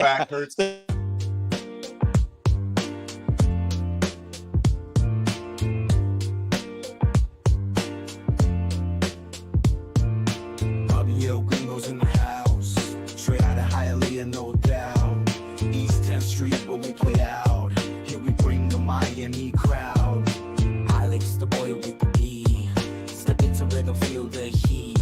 Back hurts. Gringos in the house, straight out of Hialeah, no doubt. East 10th Street, where we play out. Here we bring the Miami crowd. Alex, the boy with the D. Step into rhythm, feel the heat.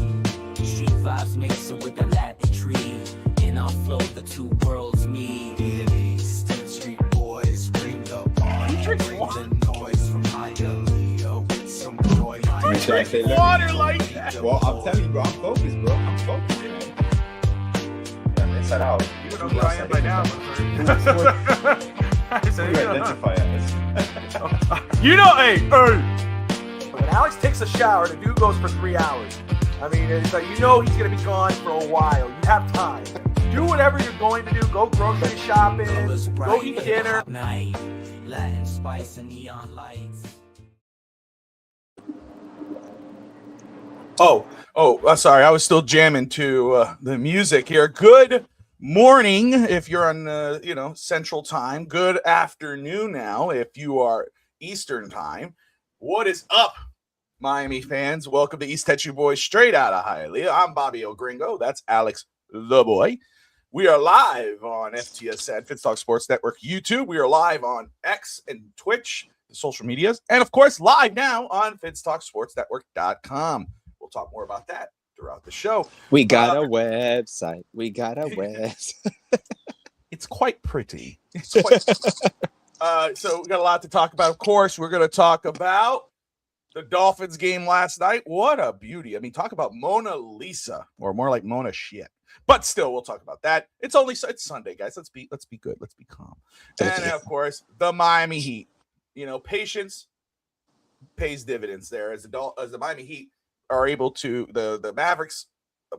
Street vibes mixing with the Latin tree. In our flow, the two worlds meet. East 10th Street boys bring the party. Bring the noise from Hialeah with some joy. Water like that. Well, I'm telling you, bro. I'm focused, bro. I'm focused, man. Yeah, inside out. You know who I am by now. Identify us. You know, hey. When Alex takes a shower, the dude goes for 3 hours. I mean, it's like, you know he's going to be gone for a while. You have time. Do whatever you're going to do. Go grocery shopping. Go eat dinner. Latin spice and neon lights. Sorry. I was still jamming to the music here. Good morning if you're on, Central Time. Good afternoon now if you are Eastern Time. What is up, Miami fans? Welcome to East Tetsu Boys straight out of Hialeah. I'm Bobby El Gringo. That's Alex the Boy. We are live on FTSN, Fitstock Sports Network YouTube. We are live on X and Twitch, the social medias, and of course, live now on FitstockSportsNetwork.com. We'll talk more about that throughout the show. We got a website. We got a website. It's quite pretty. So we got a lot to talk about. Of course, we're going to talk about the Dolphins game last night. What a beauty. I mean, talk about Mona Lisa, or more like Mona shit. But still, we'll talk about that. It's Sunday, guys. Let's be good. Let's be calm. And of course, the Miami Heat. Patience pays dividends there as the Miami Heat are able to, the Mavericks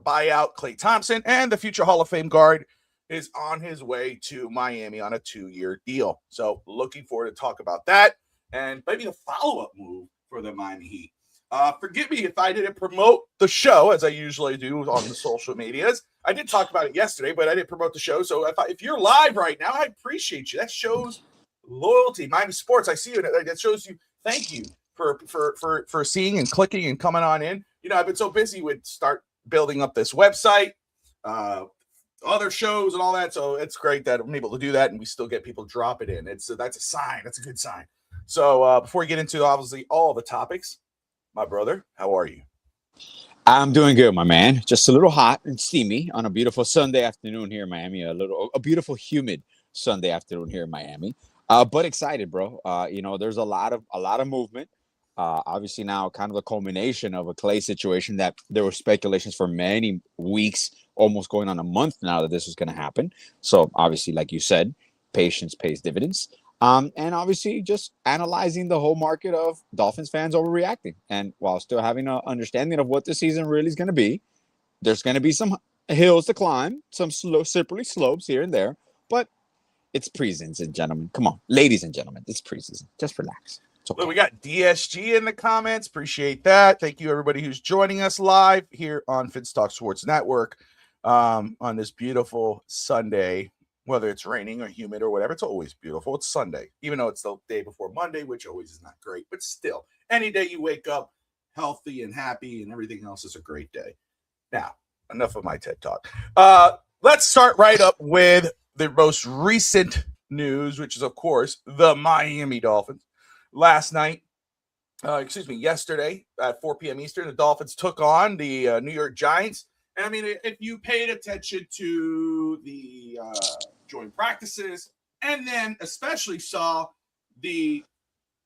buy out Klay Thompson, and the future Hall of Fame guard is on his way to Miami on a 2-year deal. So looking forward to talk about that and maybe a follow-up move for the Miami Heat. Forgive me if I didn't promote the show as I usually do on the social medias. I did talk about it yesterday, but I didn't promote the show. So if you're live right now, I appreciate you. That shows loyalty. Miami Sports, I see you. That shows you. Thank you for seeing and clicking and coming on in. I've been so busy with start building up this website, other shows and all that. So it's great that I'm able to do that, and we still get people drop it in. That's a sign. That's a good sign. So before we get into obviously all the topics, my brother, how are you? I'm doing good, my man. Just a little hot and steamy on a beautiful Sunday afternoon here in Miami. A beautiful humid Sunday afternoon here in Miami. But excited, bro. There's a lot of movement. Obviously now kind of the culmination of a Klay situation that there were speculations for many weeks, almost going on a month now that this was going to happen. So obviously, like you said, patience pays dividends. And obviously just analyzing the whole market of Dolphins fans overreacting. And while still having an understanding of what the season really is going to be, there's going to be some hills to climb, some slippery slopes here and there. But it's preseason, gentlemen. Come on, ladies and gentlemen, it's preseason. Just relax. Okay. Look, we got DSG in the comments. Appreciate that. Thank you, everybody who's joining us live here on Fitstock Sports Network on this beautiful Sunday. Whether it's raining or humid or whatever, it's always beautiful. It's Sunday, even though it's the day before Monday, which always is not great. But still, any day you wake up healthy and happy and everything else is a great day. Now, enough of my TED Talk. Let's start right up with the most recent news, which is, of course, the Miami Dolphins. Yesterday at 4 p.m. Eastern, the Dolphins took on the New York Giants. And I mean, if you paid attention to the joint practices and then especially saw the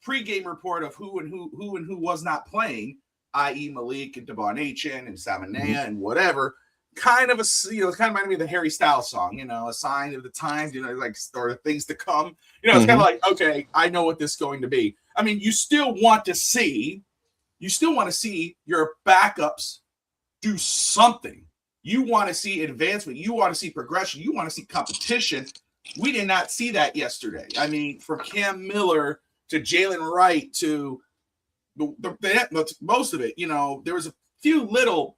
pregame report of who and who was not playing, i.e. Malik and Devon Achane and Samanea and whatever, kind of reminded me of the Harry Styles song, a sign of the times, or things to come. It's kind of like, okay, I know what this is going to be. I mean, you still want to see your backups do something. You want to see advancement. You want to see progression. You want to see competition. We did not see that yesterday. I mean, from Cam Miller to Jalen Wright to most of it, there was a few little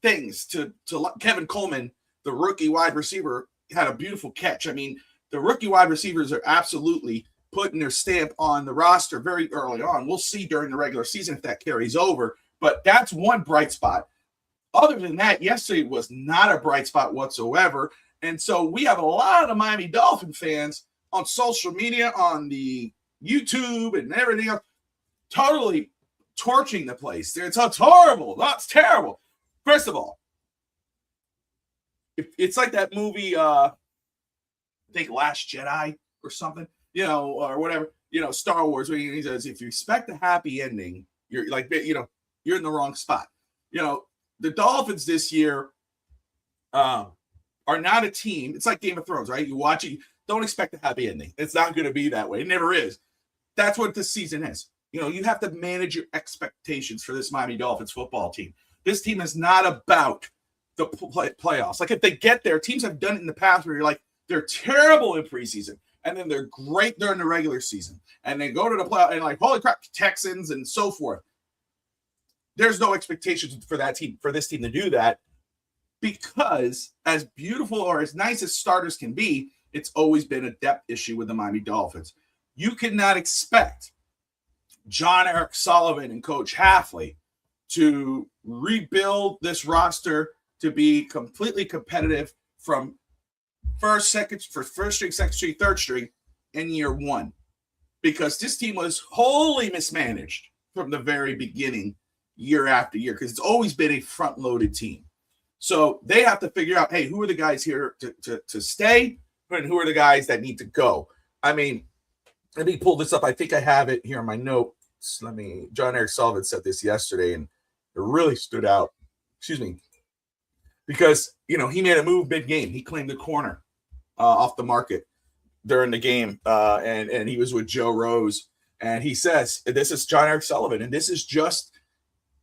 things to Kevin Coleman, the rookie wide receiver, had a beautiful catch. I mean, the rookie wide receivers are absolutely putting their stamp on the roster very early on. We'll see during the regular season if that carries over, but that's one bright spot. Other than that, yesterday was not a bright spot whatsoever. And so we have a lot of the Miami Dolphin fans on social media, on the YouTube and everything else, totally torching the place. It's horrible. That's terrible. First of all, it's like that movie, I think Last Jedi or something, or whatever, Star Wars, where he says, if you expect a happy ending, you're you're in the wrong spot. The Dolphins this year are not a team. It's like Game of Thrones, right? You watch it, don't expect a happy ending. It's not going to be that way. It never is. That's what this season is. You have to manage your expectations for this Miami Dolphins football team. This team is not about the playoffs. Like, if they get there, teams have done it in the past where you're like, they're terrible in preseason, and then they're great during the regular season, and they go to the playoff and like, holy crap, Texans and so forth. There's no expectations for that team, for this team to do that, because as beautiful or as nice as starters can be, it's always been a depth issue with the Miami Dolphins. You cannot expect John Eric Sullivan and Coach Halfley to rebuild this roster to be completely competitive from first string, second string, third string in year one, because this team was wholly mismanaged from the very beginning, year after year, because it's always been a front-loaded team. So they have to figure out, hey, who are the guys here to stay, and who are the guys that need to go? I mean, let me pull this up. I think I have it here on my note. John Eric Sullivan said this yesterday, and it really stood out. Excuse me. Because, he made a move mid-game. He claimed the corner off the market during the game, and he was with Joe Rose. And he says, this is John Eric Sullivan, and this is just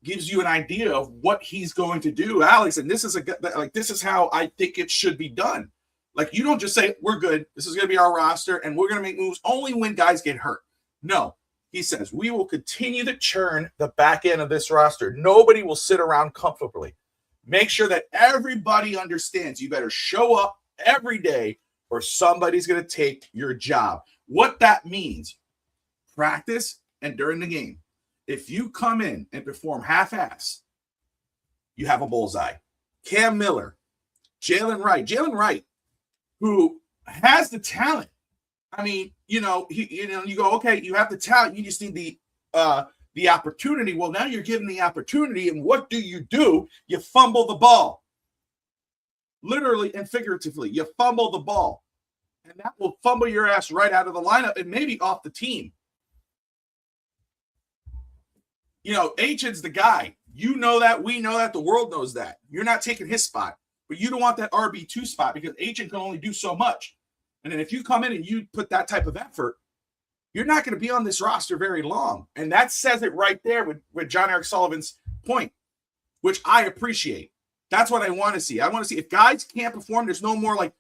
gives you an idea of what he's going to do, Alex. And this is how I think it should be done. Like, you don't just say, we're good, this is going to be our roster, and we're going to make moves only when guys get hurt. No. He says, we will continue to churn the back end of this roster. Nobody will sit around comfortably. Make sure that everybody understands you better show up every day or somebody's going to take your job. What that means, practice and during the game. If you come in and perform half-ass, you have a bullseye. Cam Miller, Jalen Wright, who has the talent. I mean, you go, okay, you have the talent, you just need the opportunity. Well, now you're given the opportunity, and what do? You fumble the ball. Literally and figuratively, you fumble the ball. And that will fumble your ass right out of the lineup and maybe off the team. Achen's the guy. You know that. We know that. The world knows that. You're not taking his spot. But you don't want that RB2 spot because Achen can only do so much. And then if you come in and you put that type of effort, you're not going to be on this roster very long. And that says it right there with John Eric Sullivan's point, which I appreciate. That's what I want to see. I want to see if guys can't perform, there's no more like,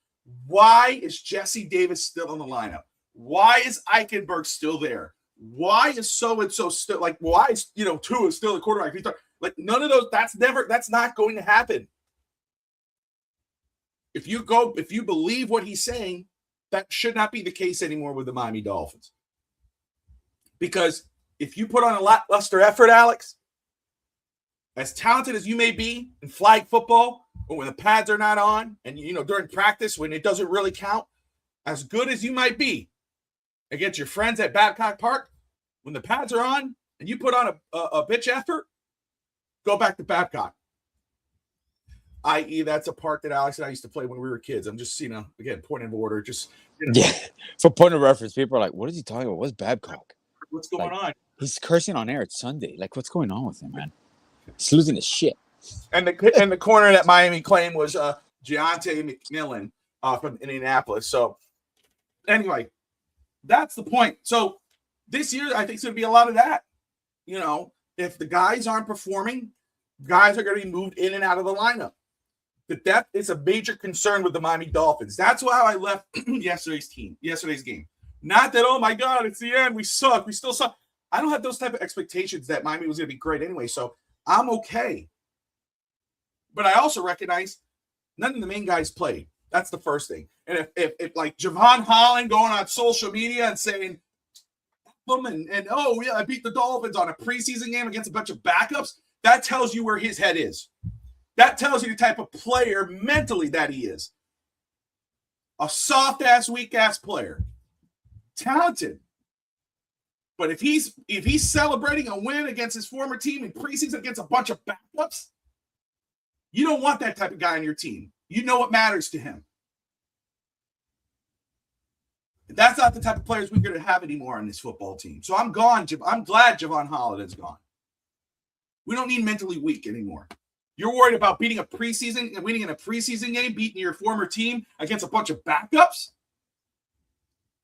why is Jesse Davis still in the lineup? Why is Eichenberg still there? Why is so-and-so still, like, why is, Tua still the quarterback? Like, none of those, that's not going to happen. If you believe what he's saying, that should not be the case anymore with the Miami Dolphins. Because if you put on a lackluster effort, Alex, as talented as you may be in flag football, or when the pads are not on, and during practice when it doesn't really count, as good as you might be against your friends at Babcock Park, when the pads are on and you put on a bitch effort, go back to Babcock. I.e., that's a park that Alex and I used to play when we were kids. I'm just, again, point of order. Just Yeah. For point of reference, people are like, what is he talking about? What's Babcock? What's going on? He's cursing on air. It's Sunday. Like, what's going on with him, man? He's losing his shit. And the corner that Miami claimed was Deontay McMillan from Indianapolis. So, anyway, that's the point. So, this year, I think it's going to be a lot of that. If the guys aren't performing, guys are going to be moved in and out of the lineup. The depth is a major concern with the Miami Dolphins. That's why I left yesterday's game. Not that, oh my God, it's the end. We suck. We still suck. I don't have those type of expectations that Miami was going to be great anyway. So I'm okay. But I also recognize none of the main guys played. That's the first thing. And if like Javon Holland going on social media and saying, and oh yeah, I beat the Dolphins on a preseason game against a bunch of backups, that tells you where his head is. That tells you the type of player mentally that he is. A soft-ass, weak-ass player. Talented. But if he's celebrating a win against his former team in preseason against a bunch of backups, you don't want that type of guy on your team. You know what matters to him. That's not the type of players we're going to have anymore on this football team. So I'm glad Javon Holland is gone. We don't need mentally weak anymore. You're worried about winning in a preseason game, beating your former team against a bunch of backups?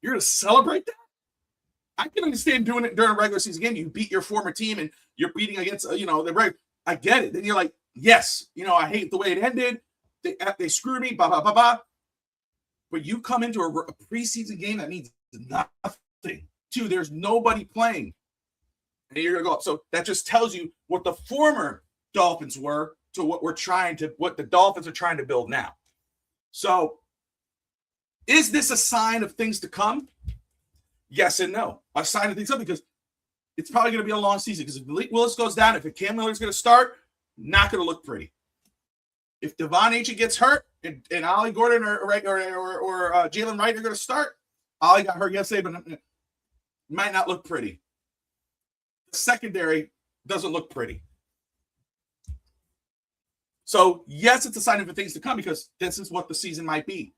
You're going to celebrate that? I can understand doing it during a regular season game. You beat your former team and you're beating against, the regular. I get it. Then you're like, yes, I hate the way it ended. They screwed me, blah, blah, blah, blah. But you come into a preseason game, that means nothing. Two, there's nobody playing. And you're going to go up. So that just tells you what the former Dolphins were to what the Dolphins are trying to build now. So is this a sign of things to come? Yes and no. A sign of things to come because it's probably going to be a long season because if Malik Willis goes down, if Cam Miller's going to start, not going to look pretty. If Devon Achane gets hurt and Ollie Gordon or Jalen Wright are going to start, Ollie got hurt yesterday, but it might not look pretty. The secondary doesn't look pretty. So, yes, it's a sign of things to come because this is what the season might be.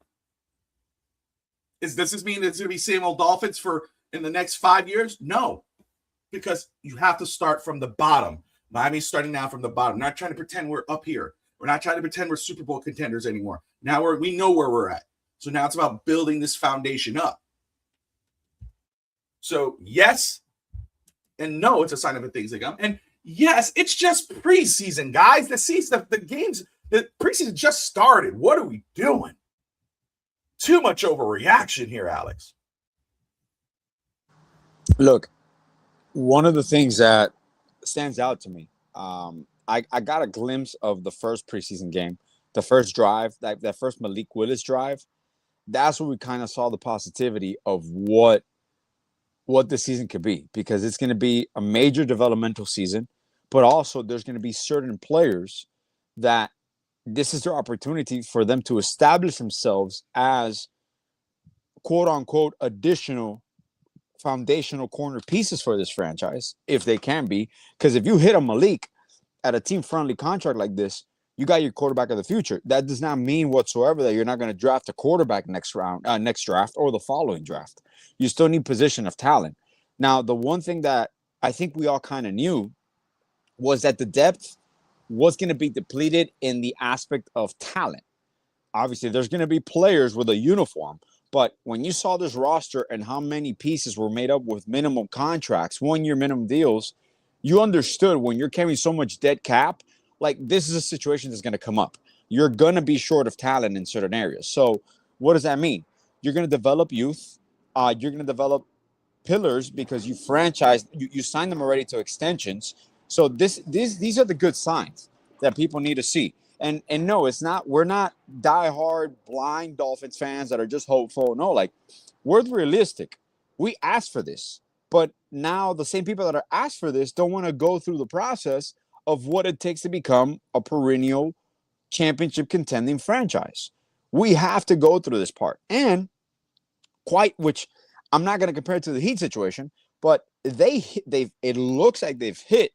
Does this mean it's going to be same old Dolphins in the next 5 years? No, because you have to start from the bottom. Miami's starting now from the bottom. Not trying to pretend we're up here. We're not trying to pretend we're Super Bowl contenders anymore. Now we know where we're at. So now it's about building this foundation up. So yes and no, it's a sign of things to come. And yes, it's just preseason, guys. The preseason just started. What are we doing? Too much overreaction here, Alex. Look, one of the things that stands out to me, I got a glimpse of the first preseason game, the first drive, that first Malik Willis drive. That's where we kind of saw the positivity of what the season could be, because it's going to be a major developmental season, but also there's going to be certain players that this is their opportunity for them to establish themselves as quote unquote additional foundational corner pieces for this franchise, if they can be. Because if you hit a Malik at a team-friendly contract like this, you got your quarterback of the future. That does not mean whatsoever that you're not going to draft a quarterback next draft, or the following draft. You still need position of talent. Now, the one thing that I think we all kind of knew was that the depth was going to be depleted in the aspect of talent. Obviously, there's going to be players with a uniform, but when you saw this roster and how many pieces were made up with minimum contracts, 1-year minimum deals, you understood when you're carrying so much dead cap, like this is a situation that's going to come up. You're going to be short of talent in certain areas. So what does that mean? You're going to develop youth. You're going to develop pillars because you signed them already to extensions. So these are the good signs that people need to see. And no, it's not, we're not diehard blind Dolphins fans that are just hopeful. No, like we're realistic. We asked for this. But now the same people that are asked for this don't want to go through the process of what it takes to become a perennial championship contending franchise. We have to go through this part. And which I'm not going to compare it to the Heat situation, but it looks like they've hit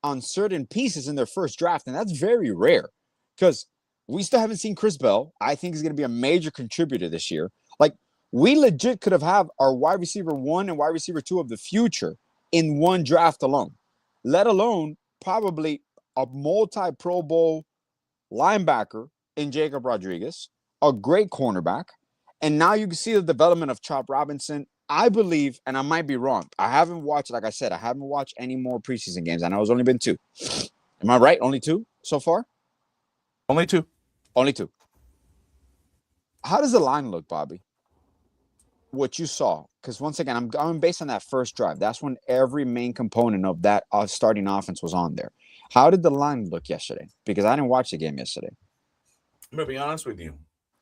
on certain pieces in their first draft. And that's very rare because we still haven't seen Chris Bell. I think he's going to be a major contributor this year. Like, we legit could have our wide receiver 1 and wide receiver 2 of the future in one draft alone, let alone probably a multi-Pro Bowl linebacker in Jacob Rodriguez, a great cornerback. And now you can see the development of Chop Robinson. I believe, and I might be wrong, I haven't watched any more preseason games. I know it's only been 2. Am I right? Only 2 so far? Only 2. Only 2. How does the line look, Bobby? What you saw, because once again, I'm going based on that first drive. That's when every main component of that starting offense was on there. How did the line look yesterday? Because I didn't watch the game yesterday. I'm going to be honest with you.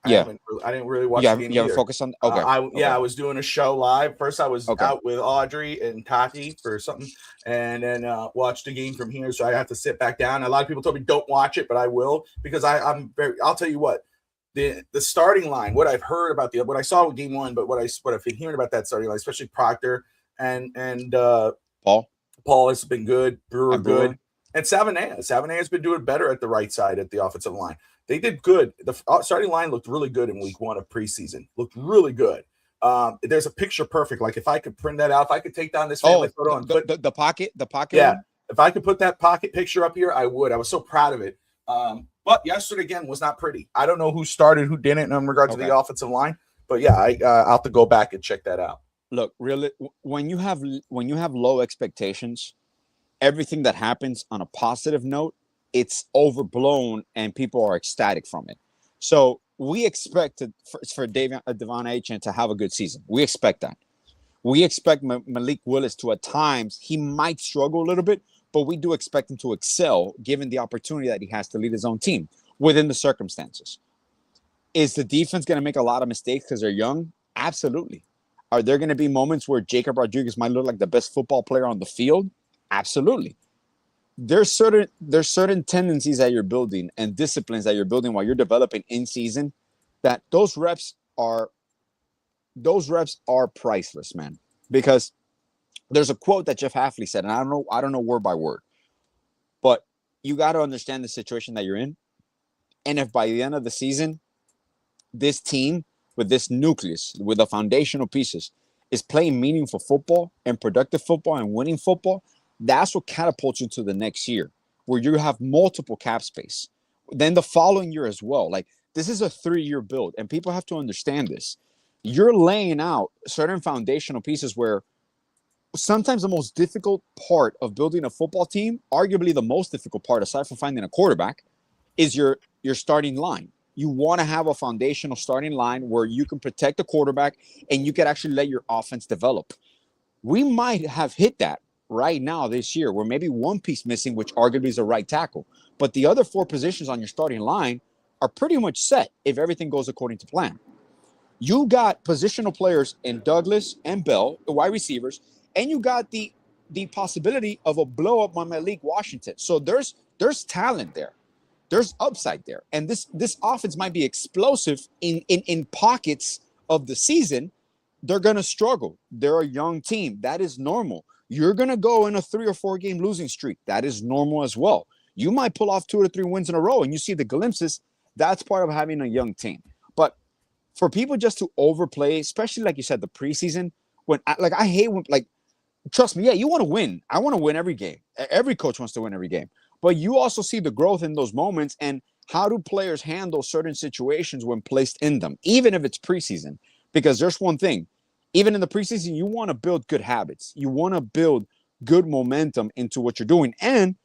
Yeah. I didn't really watch the game You have a either. focus on. Okay. I was doing a show live. First, I was Okay. out with Audrey and Tati for something, and then watched the game from here. So I have to sit back down. A lot of people told me don't watch it, but I will because I'm very. I'll tell you what, the starting line. What I've heard about what I saw with game one, but what I've been hearing about that starting line, especially Proctor and Paul has been good. Brewer good, and Savannah has been doing better at the right side at the offensive line. They did good. The starting line looked really good in week 1 of preseason. Looked really good. There's a picture perfect. Like if I could print that out, if I could take down this family photo and put the pocket. Yeah, one? if I could put that pocket picture up here, I would. I was so proud of it. But yesterday again was not pretty. I don't know who started, who didn't in regards to the offensive line. But yeah, I'll have to go back and check that out. Look, really, when you have low expectations, everything that happens on a positive note, it's overblown and people are ecstatic from it. So we expect for Devon Achane to have a good season. We expect that. We expect Malik Willis to, at times, he might struggle a little bit, but we do expect him to excel given the opportunity that he has to lead his own team within the circumstances. Is the defense going to make a lot of mistakes because they're young? Absolutely. Are there going to be moments where Jacob Rodriguez might look like the best football player on the field? Absolutely. There's certain tendencies that you're building and disciplines that you're building while you're developing in season that those reps are priceless, man. Because there's a quote that Jeff Hafley said, and I don't know word by word, but you got to understand the situation that you're in. And if by the end of the season, this team with this nucleus, with the foundational pieces, is playing meaningful football and productive football and winning football, that's what catapults you to the next year, where you have multiple cap space. Then the following year as well. Like, this is a 3-year build, and people have to understand this. You're laying out certain foundational pieces where sometimes the most difficult part of building a football team, arguably the most difficult part, aside from finding a quarterback, is your starting line. You want to have a foundational starting line where you can protect the quarterback and you can actually let your offense develop. We might have hit that right now this year, where maybe one piece missing, which arguably is a right tackle, but the other 4 positions on your starting line are pretty much set if everything goes according to plan. You got positional players in Douglas and Bell, the wide receivers, and you got the possibility of a blow up on Malik Washington. So there's talent there. There's upside there. And this offense might be explosive in pockets of the season. They're going to struggle. They're a young team. That is normal. You're going to go in a 3 or 4 game losing streak. That is normal as well. You might pull off 2 or 3 wins in a row and you see the glimpses. That's part of having a young team. But for people just to overplay, especially like you said, the preseason, I hate when, like, trust me, yeah, you want to win. I want to win every game. Every coach wants to win every game. But you also see the growth in those moments and how do players handle certain situations when placed in them, even if it's preseason. Because there's one thing, even in the preseason, you want to build good habits. You want to build good momentum into what you're doing. And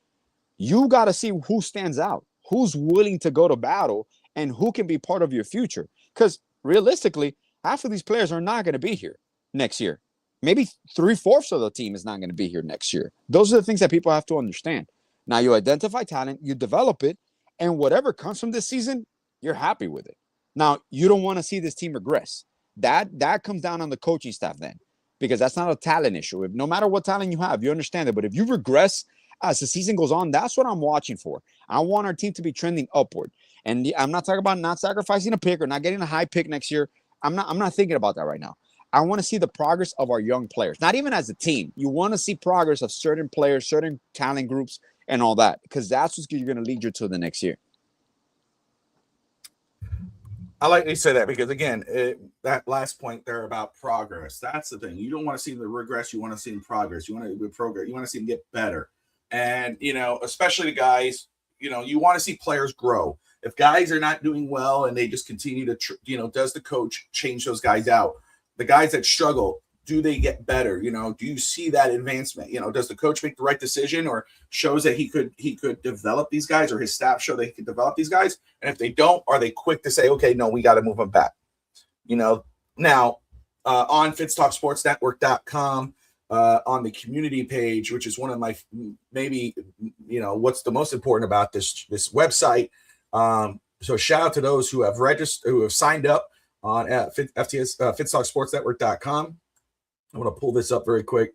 you got to see who stands out, who's willing to go to battle, and who can be part of your future. Because realistically, half of these players are not going to be here next year. Maybe 3/4 of the team is not going to be here next year. Those are the things that people have to understand. Now, you identify talent, you develop it, and whatever comes from this season, you're happy with it. Now, you don't want to see this team regress. That comes down on the coaching staff then, because that's not a talent issue. If no matter what talent you have, you understand it. But if you regress as the season goes on, that's what I'm watching for. I want our team to be trending upward. And I'm not talking about not sacrificing a pick or not getting a high pick next year. I'm not thinking about that right now. I want to see the progress of our young players, not even as a team. You want to see progress of certain players, certain talent groups, and all that, because that's what's going to lead you to the next year. I like you say that because, again, that last point there about progress, that's the thing. You don't want to see them regress. You want to see them progress. You want to progress. You want to see them get better. And, especially the guys, you want to see players grow. If guys are not doing well and they just continue to, does the coach change those guys out? The guys that struggle, do they get better? Do you see that advancement? Does the coach make the right decision or shows that he could develop these guys, or his staff show that he could develop these guys? And if they don't, are they quick to say, okay, no, we got to move them back? Now on FitzTalkSportsNetwork.com, on the community page, which is one of my, maybe, what's the most important about this website, So shout out to those who have registered, who have signed up on FitstockSportsNetwork.com. I'm going to pull this up very quick.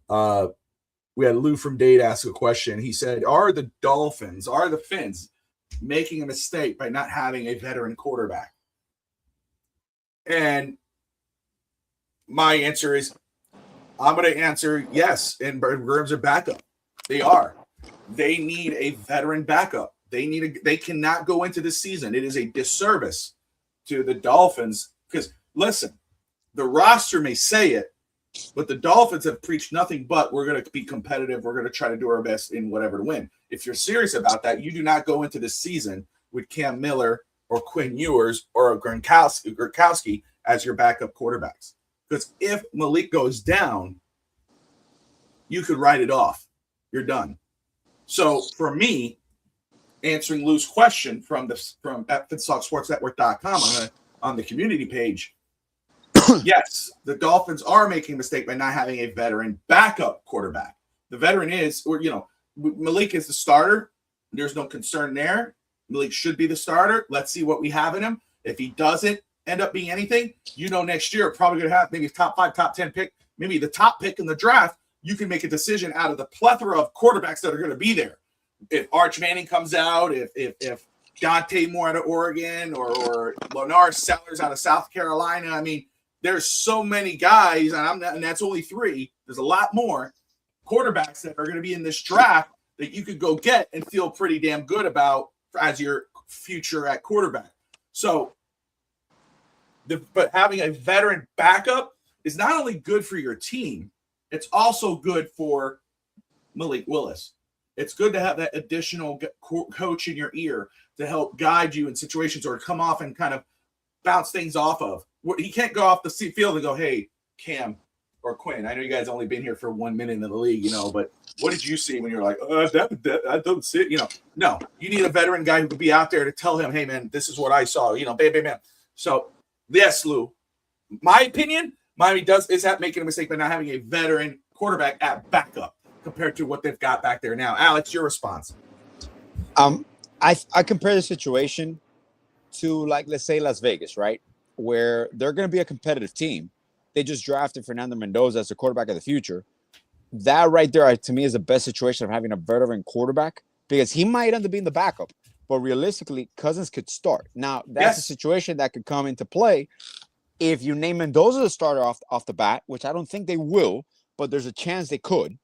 We had Lou from Dade ask a question. He said, are the Fins making a mistake by not having a veteran quarterback? And my answer is, I'm going to answer yes, in terms of backup. They are. They need a veteran backup. They cannot go into this season. It is a disservice to the Dolphins because, listen, the roster may say it, but the Dolphins have preached nothing but we're going to be competitive. We're going to try to do our best in whatever to win. If you're serious about that, you do not go into this season with Cam Miller or Quinn Ewers or Gronkowski as your backup quarterbacks. Because if Malik goes down, you could write it off. You're done. So for me, answering Lou's question from FitstockSportsNetwork.com on the community page, yes, the Dolphins are making a mistake by not having a veteran backup quarterback. The veteran is, Malik is the starter. There's no concern there. Malik should be the starter. Let's see what we have in him. If he doesn't end up being anything, next year probably going to have maybe a top 5, top 10 pick, maybe the top pick in the draft. You can make a decision out of the plethora of quarterbacks that are going to be there. If Arch Manning comes out, if Dante Moore out of Oregon or Lenar Sellers out of South Carolina, I mean, there's so many guys, and that's only 3. There's a lot more quarterbacks that are going to be in this draft that you could go get and feel pretty damn good about as your future at quarterback. So, but having a veteran backup is not only good for your team, it's also good for Malik Willis. It's good to have that additional coach in your ear to help guide you in situations or come off and kind of bounce things off of. He can't go off the field and go, hey, Cam or Quinn, I know you guys only been here for 1 minute in the league, but what did you see when you're like, that doesn't sit, No, you need a veteran guy who could be out there to tell him, hey, man, this is what I saw, bam. So, yes, Lou, my opinion, Miami is making a mistake by not having a veteran quarterback at backup compared to what they've got back there now. Alex, your response. I compare the situation to, like, let's say Las Vegas, right? Where they're going to be a competitive team. They just drafted Fernando Mendoza as the quarterback of the future. That right there, to me, is the best situation of having a veteran quarterback because he might end up being the backup. But realistically, Cousins could start. Now, that's a situation that could come into play if you name Mendoza the starter off the bat, which I don't think they will, but there's a chance they could.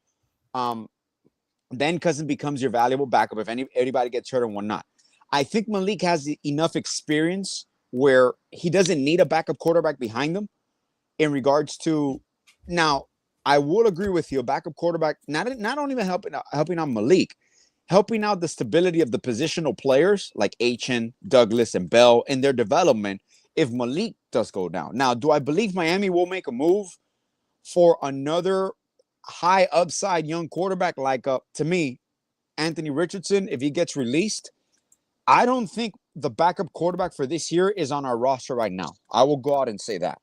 Then Cousins becomes your valuable backup if anybody gets hurt and whatnot. I think Malik has enough experience where he doesn't need a backup quarterback behind him in regards to now. I will agree with you. A backup quarterback, not only helping out Malik, helping out the stability of the positional players like Achen, Douglas, and Bell in their development if Malik does go down. Now, do I believe Miami will make a move for another high upside young quarterback like, to me, Anthony Richardson, if he gets released? I don't think the backup quarterback for this year is on our roster right now. I will go out and say that.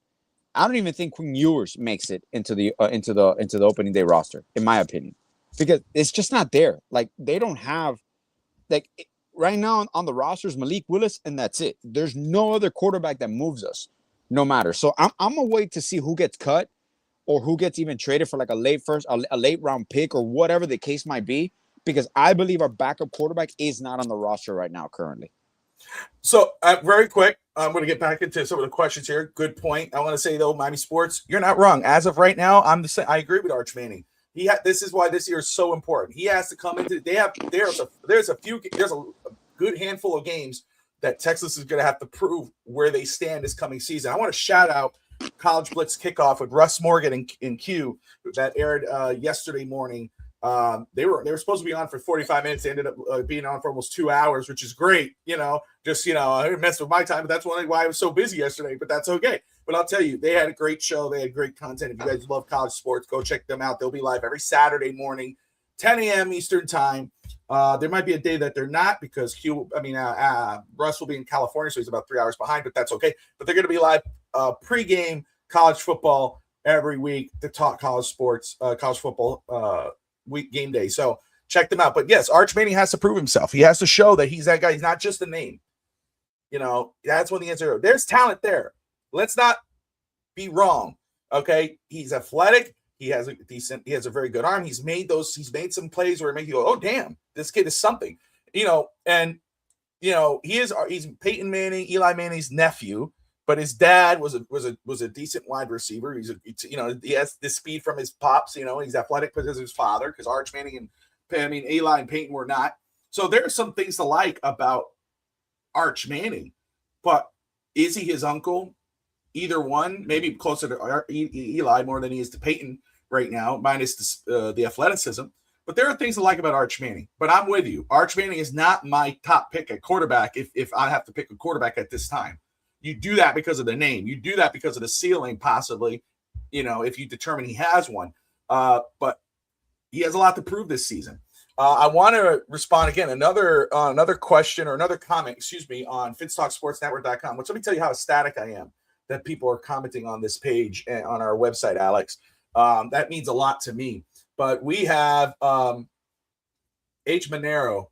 I don't even think Quinn Ewers makes it into the opening day roster, in my opinion, because it's just not there. Like, they don't have, like, right now on the rosters, Malik Willis, and that's it. There's no other quarterback that moves us, no matter. So I'm gonna wait to see who gets cut or who gets even traded for like a late round pick or whatever the case might be, because I believe our backup quarterback is not on the roster right now currently. So very quick, I'm going to get back into some of the questions here. Good point. I want to say though, Miami Sports, you're not wrong. As of right now, I agree with Arch Manning. This is why this year is so important. He has to come into. There's a good handful of games that Texas is going to have to prove where they stand this coming season. I want to shout out College Blitz Kickoff with Russ Morgan and Q that aired yesterday morning. They were supposed to be on for 45 minutes. They ended up being on for almost 2 hours, which is great. I messed with my time, but that's why I was so busy yesterday, but that's okay. But I'll tell you, they had a great show. They had great content. If you guys love college sports, go check them out. They'll be live every Saturday morning, 10 a.m. Eastern time. There might be a day that they're not because Russ will be in California, so he's about 3 hours behind, but that's okay. But they're going to be live pregame college football every week to talk college sports, college football week game day. So check them out. But yes, Arch Manning has to prove himself. He has to show that he's that guy. He's not just a name. That's when the answer. There's talent there. Let's not be wrong. Okay, he's athletic. He has a very good arm. He's made some plays where it makes you go, oh damn, this kid is something. He's Peyton Manning, Eli Manning's nephew, but his dad was a decent wide receiver. He has this speed from his pops. He's athletic because of his father. Because Arch Manning Eli and Peyton were not. So there are some things to like about Arch Manning, but is he his uncle? Either one, maybe closer to Eli more than he is to Peyton right now, minus the athleticism. But there are things to like about Arch Manning. But I'm with you. Arch Manning is not my top pick at quarterback if I have to pick a quarterback at this time. You do that because of the name. You do that because of the ceiling, possibly, if you determine he has one. But he has a lot to prove this season. I want to respond again. Another question or another comment, on FinstockSportsNetwork.com, which let me tell you how ecstatic I am that people are commenting on this page and on our website, Alex. That means a lot to me. But we have H. Monero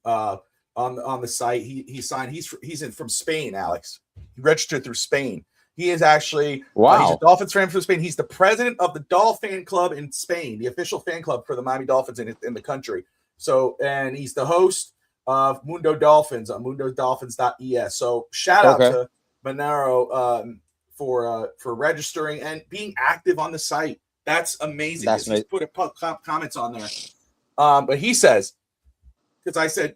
on the site. He signed. He's from Spain, Alex. He registered through Spain. He is actually he's a Dolphins fan from Spain. He's the president of the Dolphin Club in Spain, the official fan club for the Miami Dolphins in the country. So, and he's the host of Mundo Dolphins on mundodolphins.es. So, shout out to Monero for registering and being active on the site. That's amazing. He's put comments on there. But he says, because I said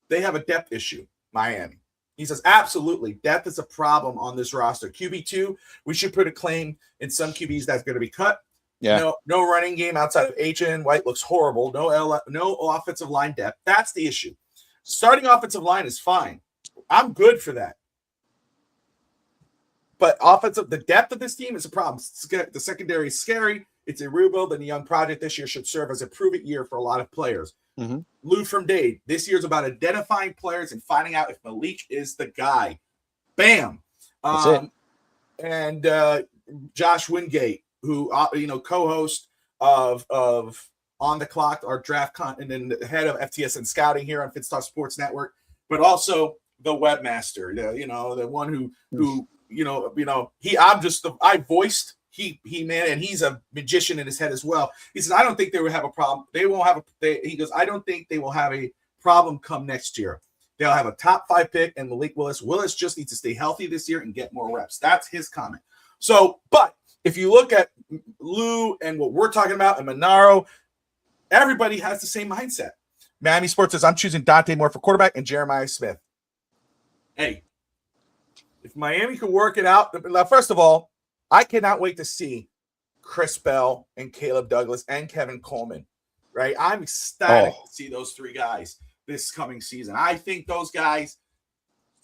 they have a depth issue, Miami. He says, absolutely, depth is a problem on this roster. QB2, we should put a claim in some QBs that's going to be cut. Yeah. No running game outside of H.N. White looks horrible. No offensive line depth. That's the issue. Starting offensive line is fine. I'm good for that. But the depth of this team is a problem. The secondary is scary. It's a rebuild, and the young project this year should serve as a prove-it year for a lot of players. Mm-hmm. Lou from Dade, this year's about identifying players and finding out if Malik is the guy. Bam. That's it. And Josh Wingate, who co-host of On the Clock, our draft and then the head of FTS and scouting here on Finstock Sports Network, but also the webmaster, the one who I voiced man, and he's a magician in his head as well. He says, I don't think they will have a problem. He goes, I don't think they will have a problem come next year. They'll have a top 5 pick and Malik Willis. Willis just needs to stay healthy this year and get more reps. That's his comment. So, but if you look at Lou and what we're talking about and Monaro, everybody has the same mindset. Miami Sports says, I'm choosing Dante Moore for quarterback and Jeremiah Smith. Hey, if Miami could work it out, first of all, I cannot wait to see Chris Bell and Caleb Douglas and Kevin Coleman, right? I'm ecstatic to see those 3 guys this coming season. I think those guys,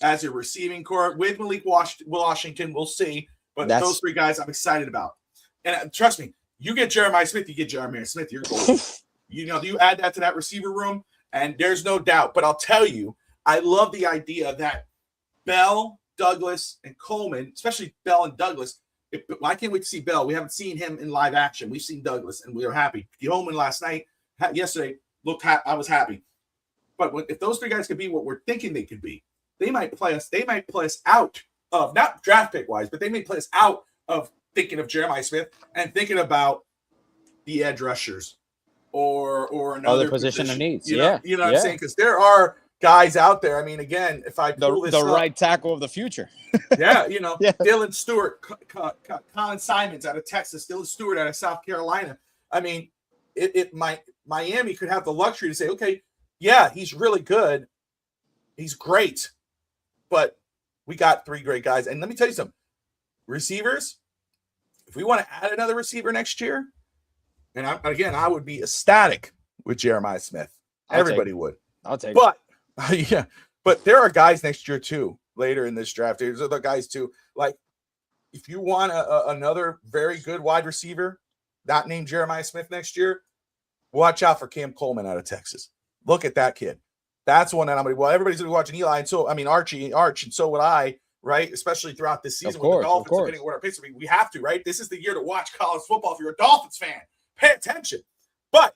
as a receiving core with Malik Washington, we'll see. But those 3 guys I'm excited about. And trust me, you get Jeremiah Smith, you're golden. You add that to that receiver room, and there's no doubt. But I'll tell you, I love the idea that Bell, Douglas, and Coleman, especially Bell and Douglas, I can't wait to see Bell. We haven't seen him in live action. We've seen Douglas, and we are happy. Coleman yesterday, I was happy. But if those 3 guys could be what we're thinking they could be, they might play us out of, not draft pick wise, but they may play us out of thinking of Jeremiah Smith and thinking about the edge rushers or another position of needs. You know what I'm saying? Because there are guys out there. I mean, again, if I pull this up, right tackle of the future. Dylan Stewart, Colin Simons out of Texas, Dylan Stewart out of South Carolina. I mean, Miami could have the luxury to say, okay, yeah, he's really good. He's great. But we got 3 great guys. And let me tell you something. Receivers, if we want to add another receiver next year, and I would be ecstatic with Jeremiah Smith. Everybody would. I'll take it. But there are guys next year too, later in this draft. There's other guys too. Like, if you want another very good wide receiver, not named Jeremiah Smith next year, watch out for Cam Coleman out of Texas. Look at that kid. That's one that everybody's going to be watching Eli. And so, Arch, and so would I, right? Especially throughout this season with the Dolphins are getting what our picks. We have to, right? This is the year to watch college football. If you're a Dolphins fan, pay attention. But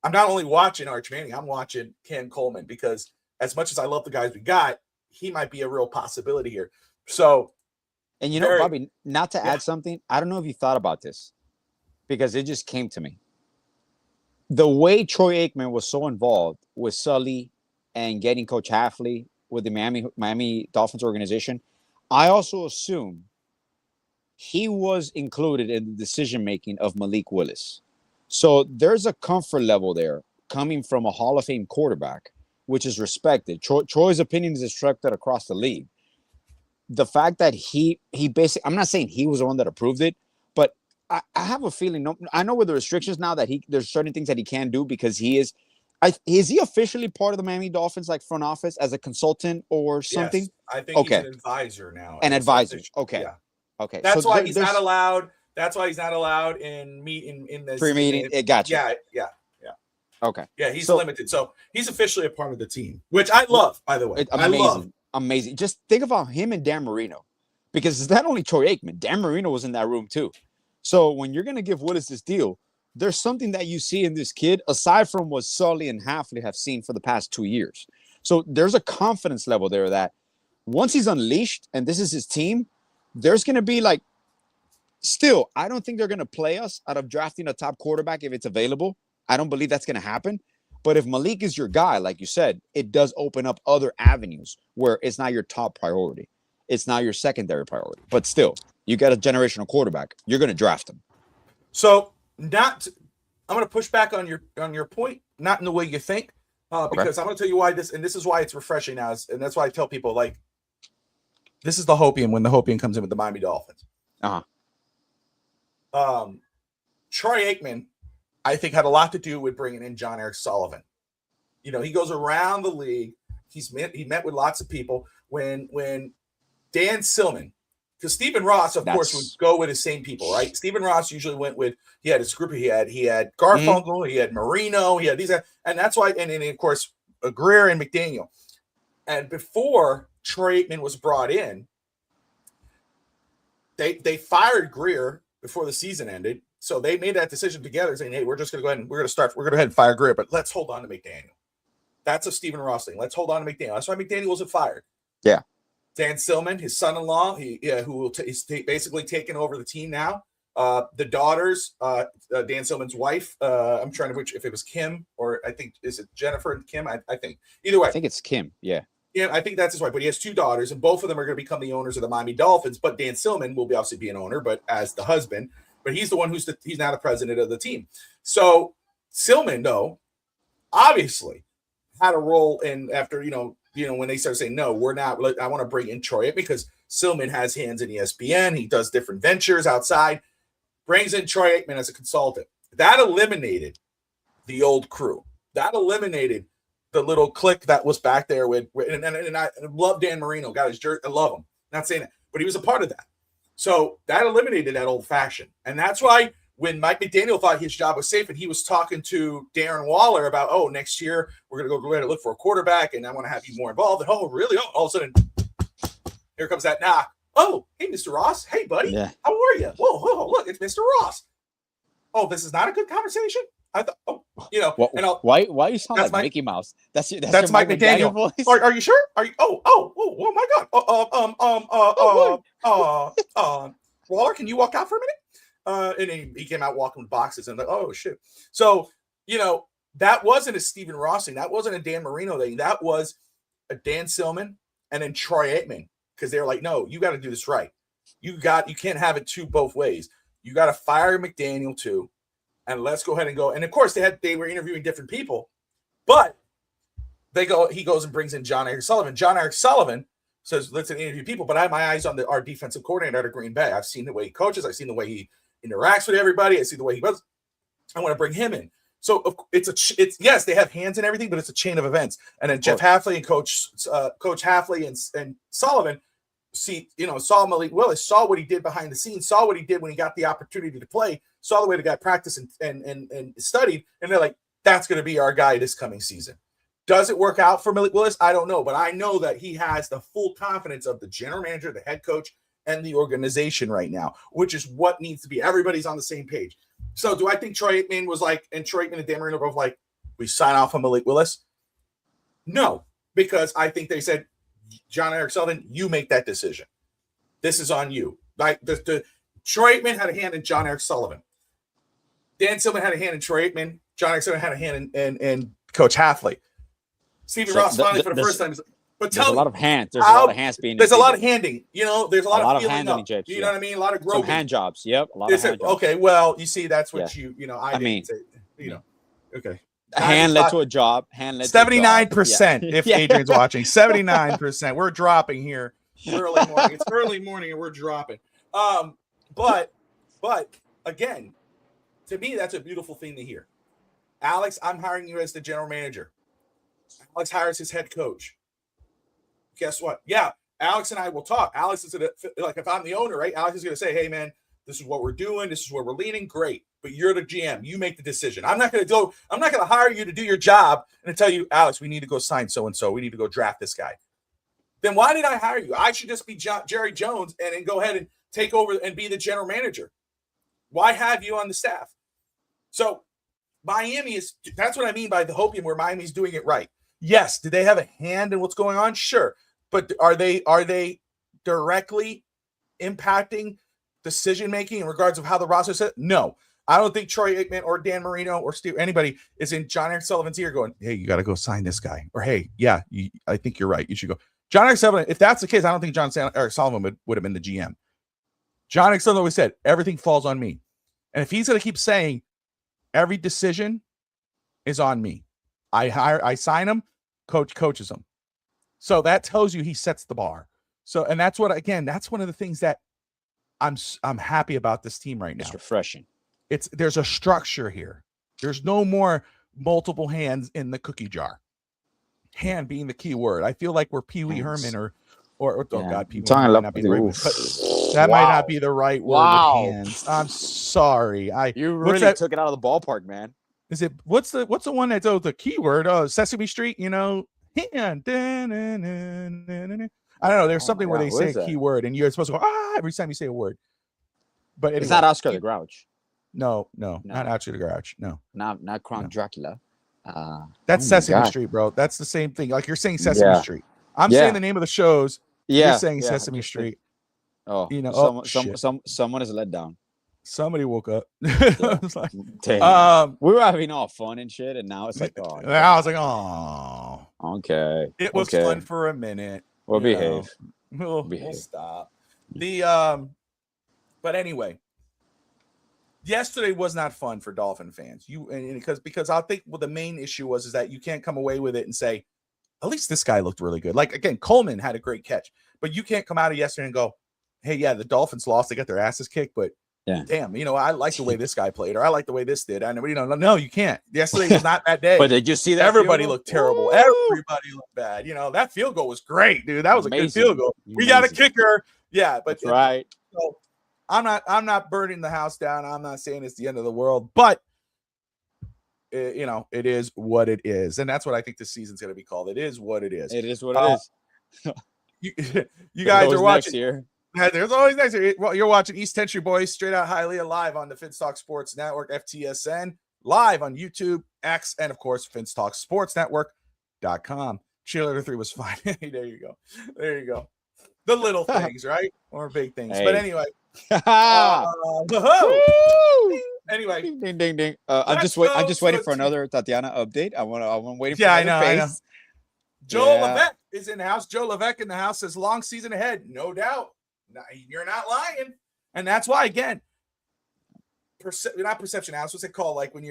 I'm not only watching Arch Manning, I'm watching Cam Coleman, because as much as I love the guys we got, he might be a real possibility here. So, and you know, Bobby, not to add something, I don't know if you thought about this because it just came to me. The way Troy Aikman was so involved with Sully and getting Coach Hafley with the Miami Dolphins organization, I also assume he was included in the decision-making of Malik Willis. So there's a comfort level there coming from a Hall of Fame quarterback, which is respected. Troy's opinion is respected across the league. The fact that he basically, I'm not saying he was the one that approved it, but I have a feeling, I know with the restrictions now that there's certain things that he can do because he is he officially part of the Miami Dolphins, like front office as a consultant or something? Yes, I think he's an advisor now. An advisor. Okay. Yeah. Okay. That's why he's not allowed. That's why he's not allowed in this pre-meeting. It got you. Yeah. Okay. Yeah, he's limited. So he's officially a part of the team, which I love, by the way. Amazing. Just think about him and Dan Marino, because it's not only Troy Aikman. Dan Marino was in that room too. So when you're going to give Willis this deal, there's something that you see in this kid aside from what Sully and Hafley have seen for the past 2 years. So there's a confidence level there that once he's unleashed and this is his team, there's going to be like, still, I don't think they're going to play us out of drafting a top quarterback if it's available. I don't believe that's going to happen. But if Malik is your guy, like you said, it does open up other avenues where it's not your top priority. It's not your secondary priority. But still, you got a generational quarterback. You're going to draft him. So I'm going to push back on your point, not in the way you think, because I'm going to tell you why this is why it's refreshing now. And that's why I tell people, like, this is the Hopium when the Hopium comes in with the Miami Dolphins. Troy Aikman, I think, had a lot to do with bringing in John Eric Sullivan. You know, he goes around the league. He met with lots of people. When Dan Silman, because Stephen Ross, of course, would go with the same people, right? Stephen Ross usually went with, he had his group. He had Garfunkel, he had Marino, he had these, and that's why, and of course, Greer and McDaniel. And before Troy Aikman was brought in, they fired Greer before the season ended. So they made that decision together, saying, hey, we're just going to go ahead and we're going to go ahead and fire Greer, but let's hold on to McDaniel. That's a Stephen Ross thing. Let's hold on to McDaniel. That's why McDaniel wasn't fired. Yeah. Dan Silman, his son-in-law, who is basically taking over the team now. The daughters, Dan Silman's wife, I'm trying to if it was Kim or I think, is it Jennifer and Kim? I think. Either way. I think it's Kim, yeah. Yeah, I think that's his wife, but he has 2 daughters, and both of them are going to become the owners of the Miami Dolphins, but Dan Silman will obviously be an owner, but as the husband. But he's the one he's now the president of the team. So Silman, though, obviously had a role in after, when they started saying, no, we're not, I want to bring in Troy because Silman has hands in ESPN. He does different ventures outside, brings in Troy Aikman as a consultant. That eliminated the old crew. That eliminated the little clique that was back there and I love Dan Marino, got his jersey. I love him. Not saying that, but he was a part of that. So that eliminated that old fashioned. And that's why when Mike McDaniel thought his job was safe and he was talking to Darren Waller about, next year we're going to go ahead and look for a quarterback and I want to have you more involved. And really? All of a sudden, here comes that knock. Oh, hey, Mr. Ross. Hey, buddy. Yeah. How are you? Whoa, look, it's Mr. Ross. Oh, this is not a good conversation? I thought, why you sound like Mickey Mouse? That's Mike McDaniel voice. Are you sure? Are you? Oh my God. Waller, can you walk out for a minute? And he came out walking with boxes and like, oh shit. So that wasn't a Stephen Ross thing. That wasn't a Dan Marino thing. That was a Dan Silman and then Troy Aikman, because they were like, no, you got to do this right. You can't have it both ways. You got to fire McDaniel too. And let's go ahead and go. And of course, they were interviewing different people, but he goes and brings in John Eric Sullivan. John Eric Sullivan says, let's interview people, but I have my eyes on our defensive coordinator out of Green Bay. I've seen the way he coaches. I've seen the way he interacts with everybody. I see the way he was. I want to bring him in. So it's yes, they have hands and everything, but it's a chain of events. And then Jeff Hafley and Coach Hafley and Sullivan saw Malik Willis, saw what he did behind the scenes, saw what he did when he got the opportunity to play, saw the way the guy practiced and studied, and they're like, that's going to be our guy this coming season. Does it work out for Malik Willis? I don't know, but I know that he has the full confidence of the general manager, the head coach, and the organization right now, which is what needs to be. Everybody's on the same page. So do I think Troy Aikman was like, and Troy Aikman and Dan Marino both like, we sign off on Malik Willis? No, because I think they said, John Eric Sullivan, you make that decision. This is on you. Like the Troy Aikman had a hand in John Eric Sullivan. Dan Silverman had a hand in Troy Aikman. John Eric Sullivan had a hand in Coach Halfley. Stephen Ross finally for the first time. But there's a lot of hands. There's a lot of hands being. There's a lot of handing. You know, there's a lot of hand up. Judge, you know what I mean? A lot of groping. Some hand jobs. Yep. A lot of hand jobs. Okay, well, you see, that's what Yeah. I mean, say, you know. Okay. A hand led to a job. Hand led 79%. Yeah. If Adrian's watching, 79%. We're dropping here. Early morning. It's early morning, and we're dropping. But again, to me, that's a beautiful thing to hear. Alex, I'm hiring you as the general manager. Alex hires his head coach. Guess what? Yeah, Alex and I will talk. Alex is like, if I'm the owner, right? Alex is going to say, "Hey, man, this is what we're doing. This is where we're leaning. Great, but you're the GM. You make the decision. I'm not going to hire you to do your job and to tell you, Alex, we need to go sign so and so. We need to go draft this guy. Then why did I hire you? I should just be Jerry Jones and then go ahead and take over and be the general manager. Why have you on the staff?" So Miami that's what I mean by the hopium, where Miami's doing it right. Yes, do they have a hand in what's going on? Sure. But are they directly impacting decision-making in regards of how the roster is set? No. I don't think Troy Aikman or Dan Marino or Steve, anybody is in John Eric Sullivan's ear going, "Hey, you got to go sign this guy." Or, "Hey, yeah, I think you're right. You should go." John Eric Sullivan, if that's the case, I don't think John Eric Sullivan would have been the GM. John Eric Sullivan always said, everything falls on me. And if he's going to keep saying every decision is on me, I sign him, coach coaches him. So that tells you he sets the bar. So, and that's what, again, that's one of the things that I'm happy about this team right now. It's refreshing. There's a structure here. There's no more multiple hands in the cookie jar. Hand being the key word. I feel like we're Pee Wee Herman or oh God, Pee Wee Herman might not be the right word. That might not be the right word. Wow. With hands. I'm sorry. You really took it out of the ballpark, man. Is it what's the one that's the keyword? Oh, Sesame Street, you know. Hand. I don't know. There's something where they say a keyword and you're supposed to go every time you say a word. But anyway, it's not Oscar the Grouch. No, not Oscar the Grouch. No. Not Count Dracula. That's Sesame Street, bro. That's the same thing. Like you're saying Sesame Street. I'm saying the name of the shows. Yeah. You're saying Sesame Street. Oh, you know, someone is let down. Somebody woke up. Yeah. Like, we were having all fun and shit, and now it's like, oh. I was like, oh. Okay. It was fun for a minute. We'll behave. We'll stop. But anyway, yesterday was not fun for Dolphin fans. Because I think the main issue was that you can't come away with it and say, at least this guy looked really good. Like, again, Coleman had a great catch, but you can't come out of yesterday and go, "Hey, yeah, the Dolphins lost. They got their asses kicked, but damn, I like the way this guy played, or I like the way this did." I know, no, you can't. Yesterday was not that day. But did you see that? Everybody looked terrible. Woo! Everybody looked bad. That field goal was great, dude. That was amazing. A good field goal. Amazing. We got a kicker. Yeah, but that's right. So I'm not burning the house down. I'm not saying it's the end of the world, but it is what it is, and that's what I think this season's going to be called. It is what it is. It is what it is. You guys are watching here. There's always next year. Well, you're watching East Country Boys straight out Hialeah live on the Finstock Sports Network, FTSN, live on YouTube, X, and of course, FinstockSportsNetwork.com. Cheerleader 3 was fine. There you go. The little things, right? Or big things. Hey. But anyway. Anyway. Ding, ding, ding, ding. I'm just waiting for another Tatiana update. I'm waiting for I know. Joel Levesque is in the house. Joe Levesque in the house says long season ahead. No doubt. You're not lying. And that's why, again, not perception. What's it called? Like when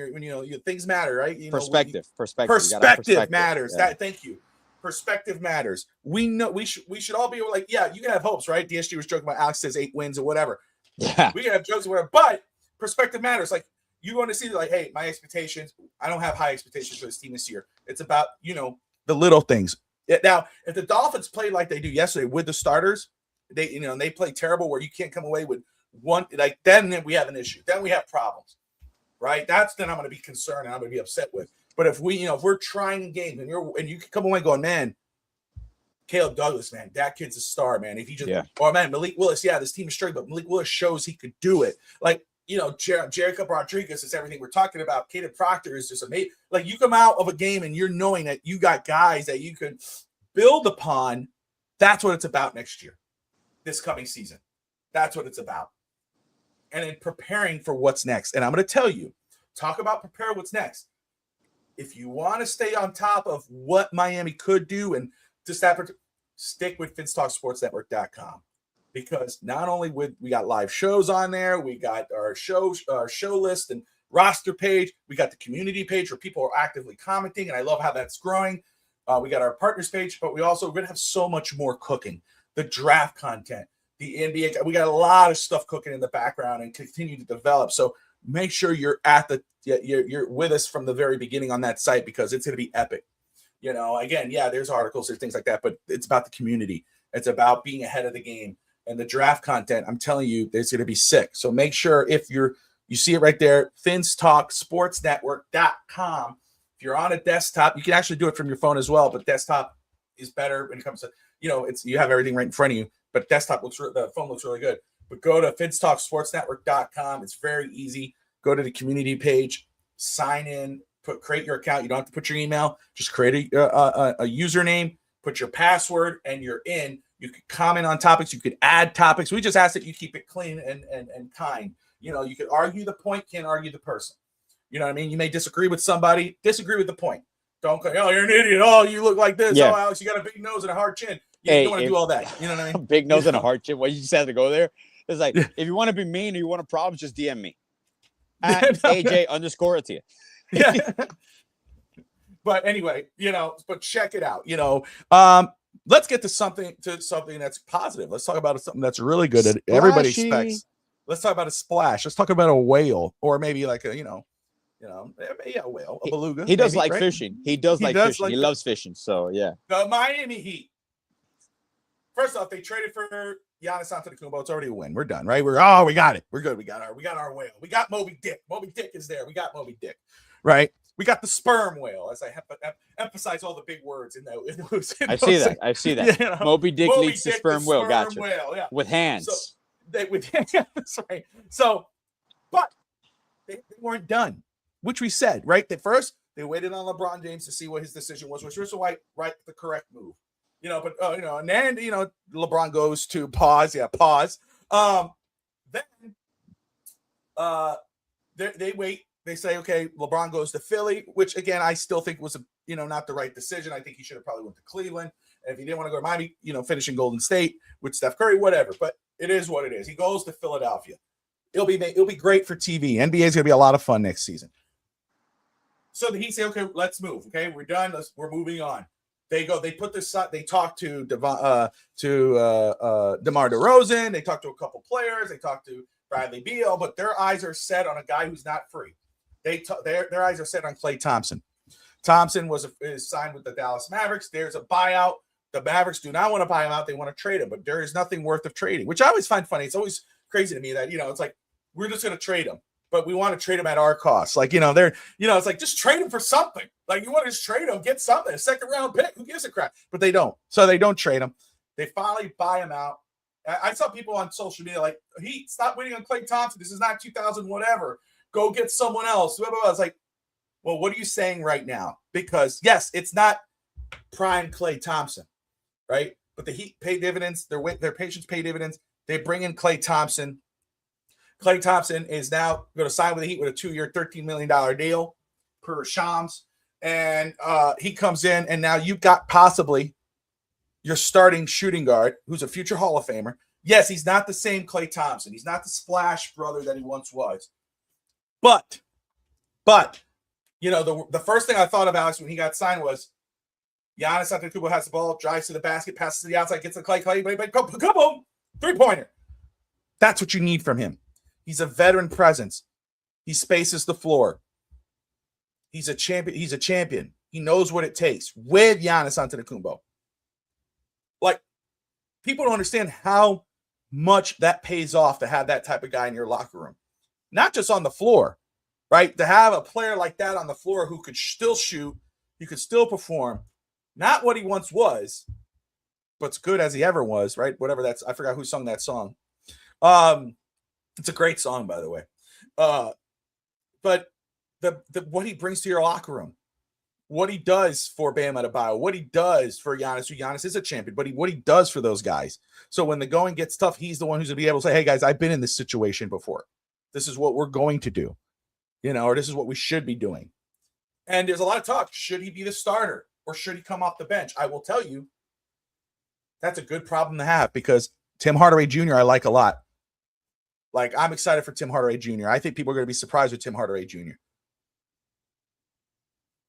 things matter, right? Perspective matters. Yeah. Thank you. Perspective matters. We know we should all be like, yeah, you can have hopes, right? DSG was joking about Alex says 8 wins or whatever. Yeah. We can have jokes or whatever, but perspective matters. Like you want to see like, hey, my expectations, I don't have high expectations for this team this year. It's about, the little things. Now, if the Dolphins played like they do yesterday with the starters, they play terrible where you can't come away with one, like then we have an issue. Then we have problems, right? Then I'm going to be concerned and I'm going to be upset with. But if we're trying games and you can come away going, man, Caleb Douglas, man, that kid's a star, man. If he just, man, Malik Willis, this team is straight, but Malik Willis shows he could do it. Like, Jacob Rodriguez is everything we're talking about. Caden Proctor is just amazing. Like you come out of a game and you're knowing that you got guys that you could build upon That's what it's about next year, this coming season. That's what it's about. And in preparing for what's next. And I'm going to tell you, talk about prepare what's next. If you want to stay on top of what Miami could do and to Stafford, stick with FinstockSportsNetwork.com, because not only we got live shows on there, we got our show list and roster page, we got the community page where people are actively commenting, and I love how that's growing. We got our partners page, but we're going to have so much more cooking. The draft content, the NBA, we got a lot of stuff cooking in the background and continue to develop. So make sure you're you're with us from the very beginning on that site, because it's going to be epic. Again, there's articles, there's things like that, but it's about the community. It's about being ahead of the game, and the draft content. I'm telling you, it's going to be sick. So make sure if you see it right there, FinstockSportsNetwork.com. If you're on a desktop, you can actually do it from your phone as well, but desktop is better when it comes to, you have everything right in front of you, but the phone looks really good. But go to FinstockSportsNetwork.com. It's very easy. Go to the community page, sign in, create your account. You don't have to put your email. Just create a username, put your password, and you're in. You could comment on topics. You could add topics. We just ask that you keep it clean and kind. You could argue the point, can't argue the person. You know what I mean? You may disagree with somebody. Disagree with the point. Don't go, oh, you're an idiot. Oh, you look like this. Yeah. Oh, Alex, you got a big nose and a hard chin. You don't want to do all that. You know what I mean? Big nose and a hard chin. Well, you just had to go there. It's like, if you want to be mean or you want a problem, just DM me. At AJ_Atia. Yeah. But anyway, but check it out. Let's get to something that's positive. Let's talk about something that's really good that everybody expects. Let's talk about a splash. Let's talk about a whale, or maybe like a whale, a beluga. He does maybe, like right? fishing. He does like fishing. He loves fishing. So yeah. The Miami Heat. First off, they traded for Giannis Antetokounmpo. It's already a win. We're done, right? We got it. We're good. We got our whale. We got Moby Dick. Moby Dick is there. We got Moby Dick, right? We got the sperm whale, as I emphasize all the big words in those. I see that. Moby Dick leads the sperm whale. Gotcha. Whale, with hands. So, that's right. So, but they weren't done, which we said, right? That first they waited on LeBron James to see what his decision was, which was the correct move. But and then LeBron goes to pause. Yeah, pause. Then they wait. They say, okay, LeBron goes to Philly, which again I still think was not the right decision. I think he should have probably went to Cleveland. And if he didn't want to go to Miami, finishing Golden State with Steph Curry, whatever. But it is what it is. He goes to Philadelphia. It'll be great for TV. NBA is going to be a lot of fun next season. So the Heat say, okay, let's move. Okay, we're done. We're moving on. They go. They put this. They talk to DeMar DeRozan. They talk to a couple players. They talk to Bradley Beal, but their eyes are set on a guy who's not free. Their eyes are set on Klay Thompson. Thompson is signed with the Dallas Mavericks. There's a buyout. The Mavericks do not want to buy him out. They want to trade him, but there is nothing worth of trading, which I always find funny. It's always crazy to me that it's like we're just going to trade him, but we want to trade him at our cost. Like it's like just trade him for something. Like you want to just trade him, get something, a second round pick. Who gives a crap? But they don't. So they don't trade him. They finally buy him out. I saw people on social media like, "Heat, stop waiting on Klay Thompson. This is not 2000 whatever. Go get someone else." Blah, blah, blah. I was like, well, what are you saying right now? Because yes, it's not prime Klay Thompson, right? But the Heat pay dividends. Their patience pay dividends. They bring in Klay Thompson. Klay Thompson is now going to sign with the Heat with a 2-year, $13 million deal per Shams. And he comes in, and now you've got possibly your starting shooting guard, who's a future Hall of Famer. Yes, he's not the same Klay Thompson. He's not the splash brother that he once was. But the first thing I thought of, Alex, when he got signed was Giannis Antetokounmpo has the ball, drives to the basket, passes to the outside, gets to Klay, boom, three-pointer. That's what you need from him. He's a veteran presence. He spaces the floor. He's a champion. He knows what it takes with Giannis Antetokounmpo. Like, people don't understand how much that pays off to have that type of guy in your locker room. Not just on the floor, right? To have a player like that on the floor who could still shoot, he could still perform. Not what he once was, but as good as he ever was, right? Whatever that's, I forgot who sung that song. It's a great song, by the way. But what he brings to your locker room what he does for Bam Adebayo, what he does for Giannis, who Giannis is a champion, but what he does for those guys. So when the going gets tough, he's the one who's going to be able to say, hey, guys, I've been in this situation before. This is what we're going to do, or this is what we should be doing. And there's a lot of talk. Should he be the starter or should he come off the bench? I will tell you, that's a good problem to have because Tim Hardaway Jr. I like a lot. Like, I'm excited for Tim Hardaway Jr. I think people are going to be surprised with Tim Hardaway Jr.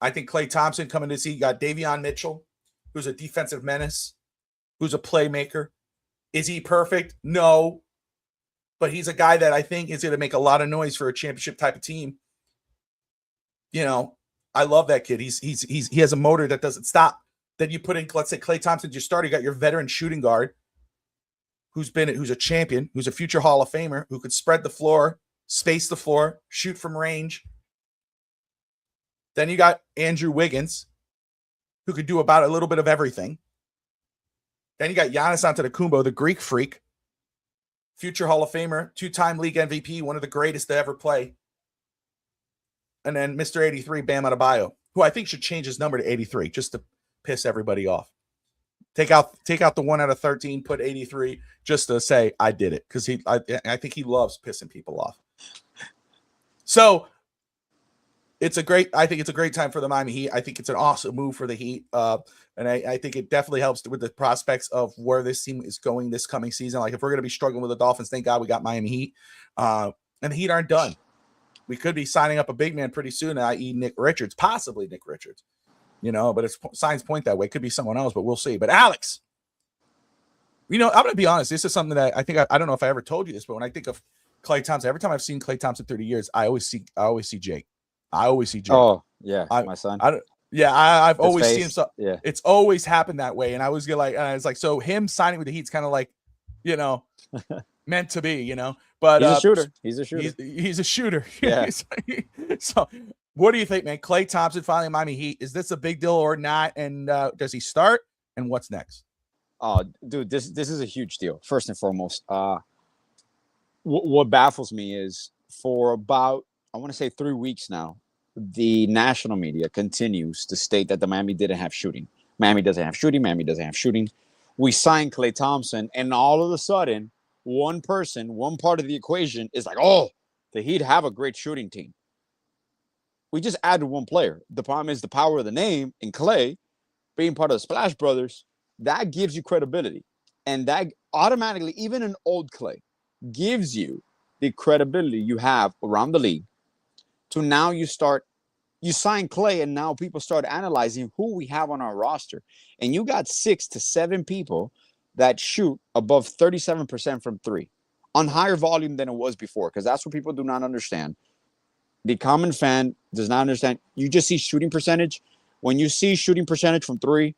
I think Klay Thompson coming to see, you got Davion Mitchell, who's a defensive menace, who's a playmaker. Is he perfect? No. But he's a guy that I think is going to make a lot of noise for a championship type of team. I love that kid. He has a motor that doesn't stop. Then you put in, let's say, Klay Thompson, your starter. You got your veteran shooting guard, who's a champion, who's a future Hall of Famer, who could spread the floor, space the floor, shoot from range. Then you got Andrew Wiggins, who could do about a little bit of everything. Then you got Giannis Antetokounmpo, the Greek freak, future Hall of Famer, 2-time league MVP, one of the greatest to ever play. And then Mr. 83, Bam Adebayo, who I think should change his number to 83 just to piss everybody off. Take out the 1 out of 13, put 83 just to say I did it because I think he loves pissing people off. So I think it's a great time for the Miami Heat. I think it's an awesome move for the Heat. And I think it definitely helps with the prospects of where this team is going this coming season. Like if we're going to be struggling with the Dolphins, thank God we got Miami Heat. And the Heat aren't done. We could be signing up a big man pretty soon, i.e. Nick Richards, possibly Nick Richards. But it's signs point that way. It could be someone else, but we'll see. But Alex, I'm going to be honest. This is something that I think I don't know if I ever told you this, but when I think of Klay Thompson, every time I've seen Klay Thompson 30 years, I always see Jake. Oh yeah, my son. I've always seen him. So yeah, it's always happened that way, and I was like, so him signing with the Heat's kind of like, meant to be, But he's a shooter. He's a shooter. He's a shooter. Yeah. So, what do you think, man? Klay Thompson finally in Miami Heat. Is this a big deal or not? And does he start? And what's next? Oh, dude, this is a huge deal. First and foremost, what baffles me is for about, I want to say 3 weeks now, the national media continues to state that the Miami didn't have shooting. Miami doesn't have shooting. Miami doesn't have shooting. We signed Klay Thompson, and all of a sudden, one part of the equation is like, oh, the Heat have a great shooting team. We just added one player. The problem is the power of the name and Klay being part of the Splash Brothers, that gives you credibility. And that automatically, even an old Klay, gives you the credibility you have around the league to now you sign Klay and now people start analyzing who we have on our roster. And you got 6 to 7 people that shoot above 37% from 3 on higher volume than it was before, because that's what people do not understand. The common fan does not understand. You just see shooting percentage. When you see shooting percentage from 3,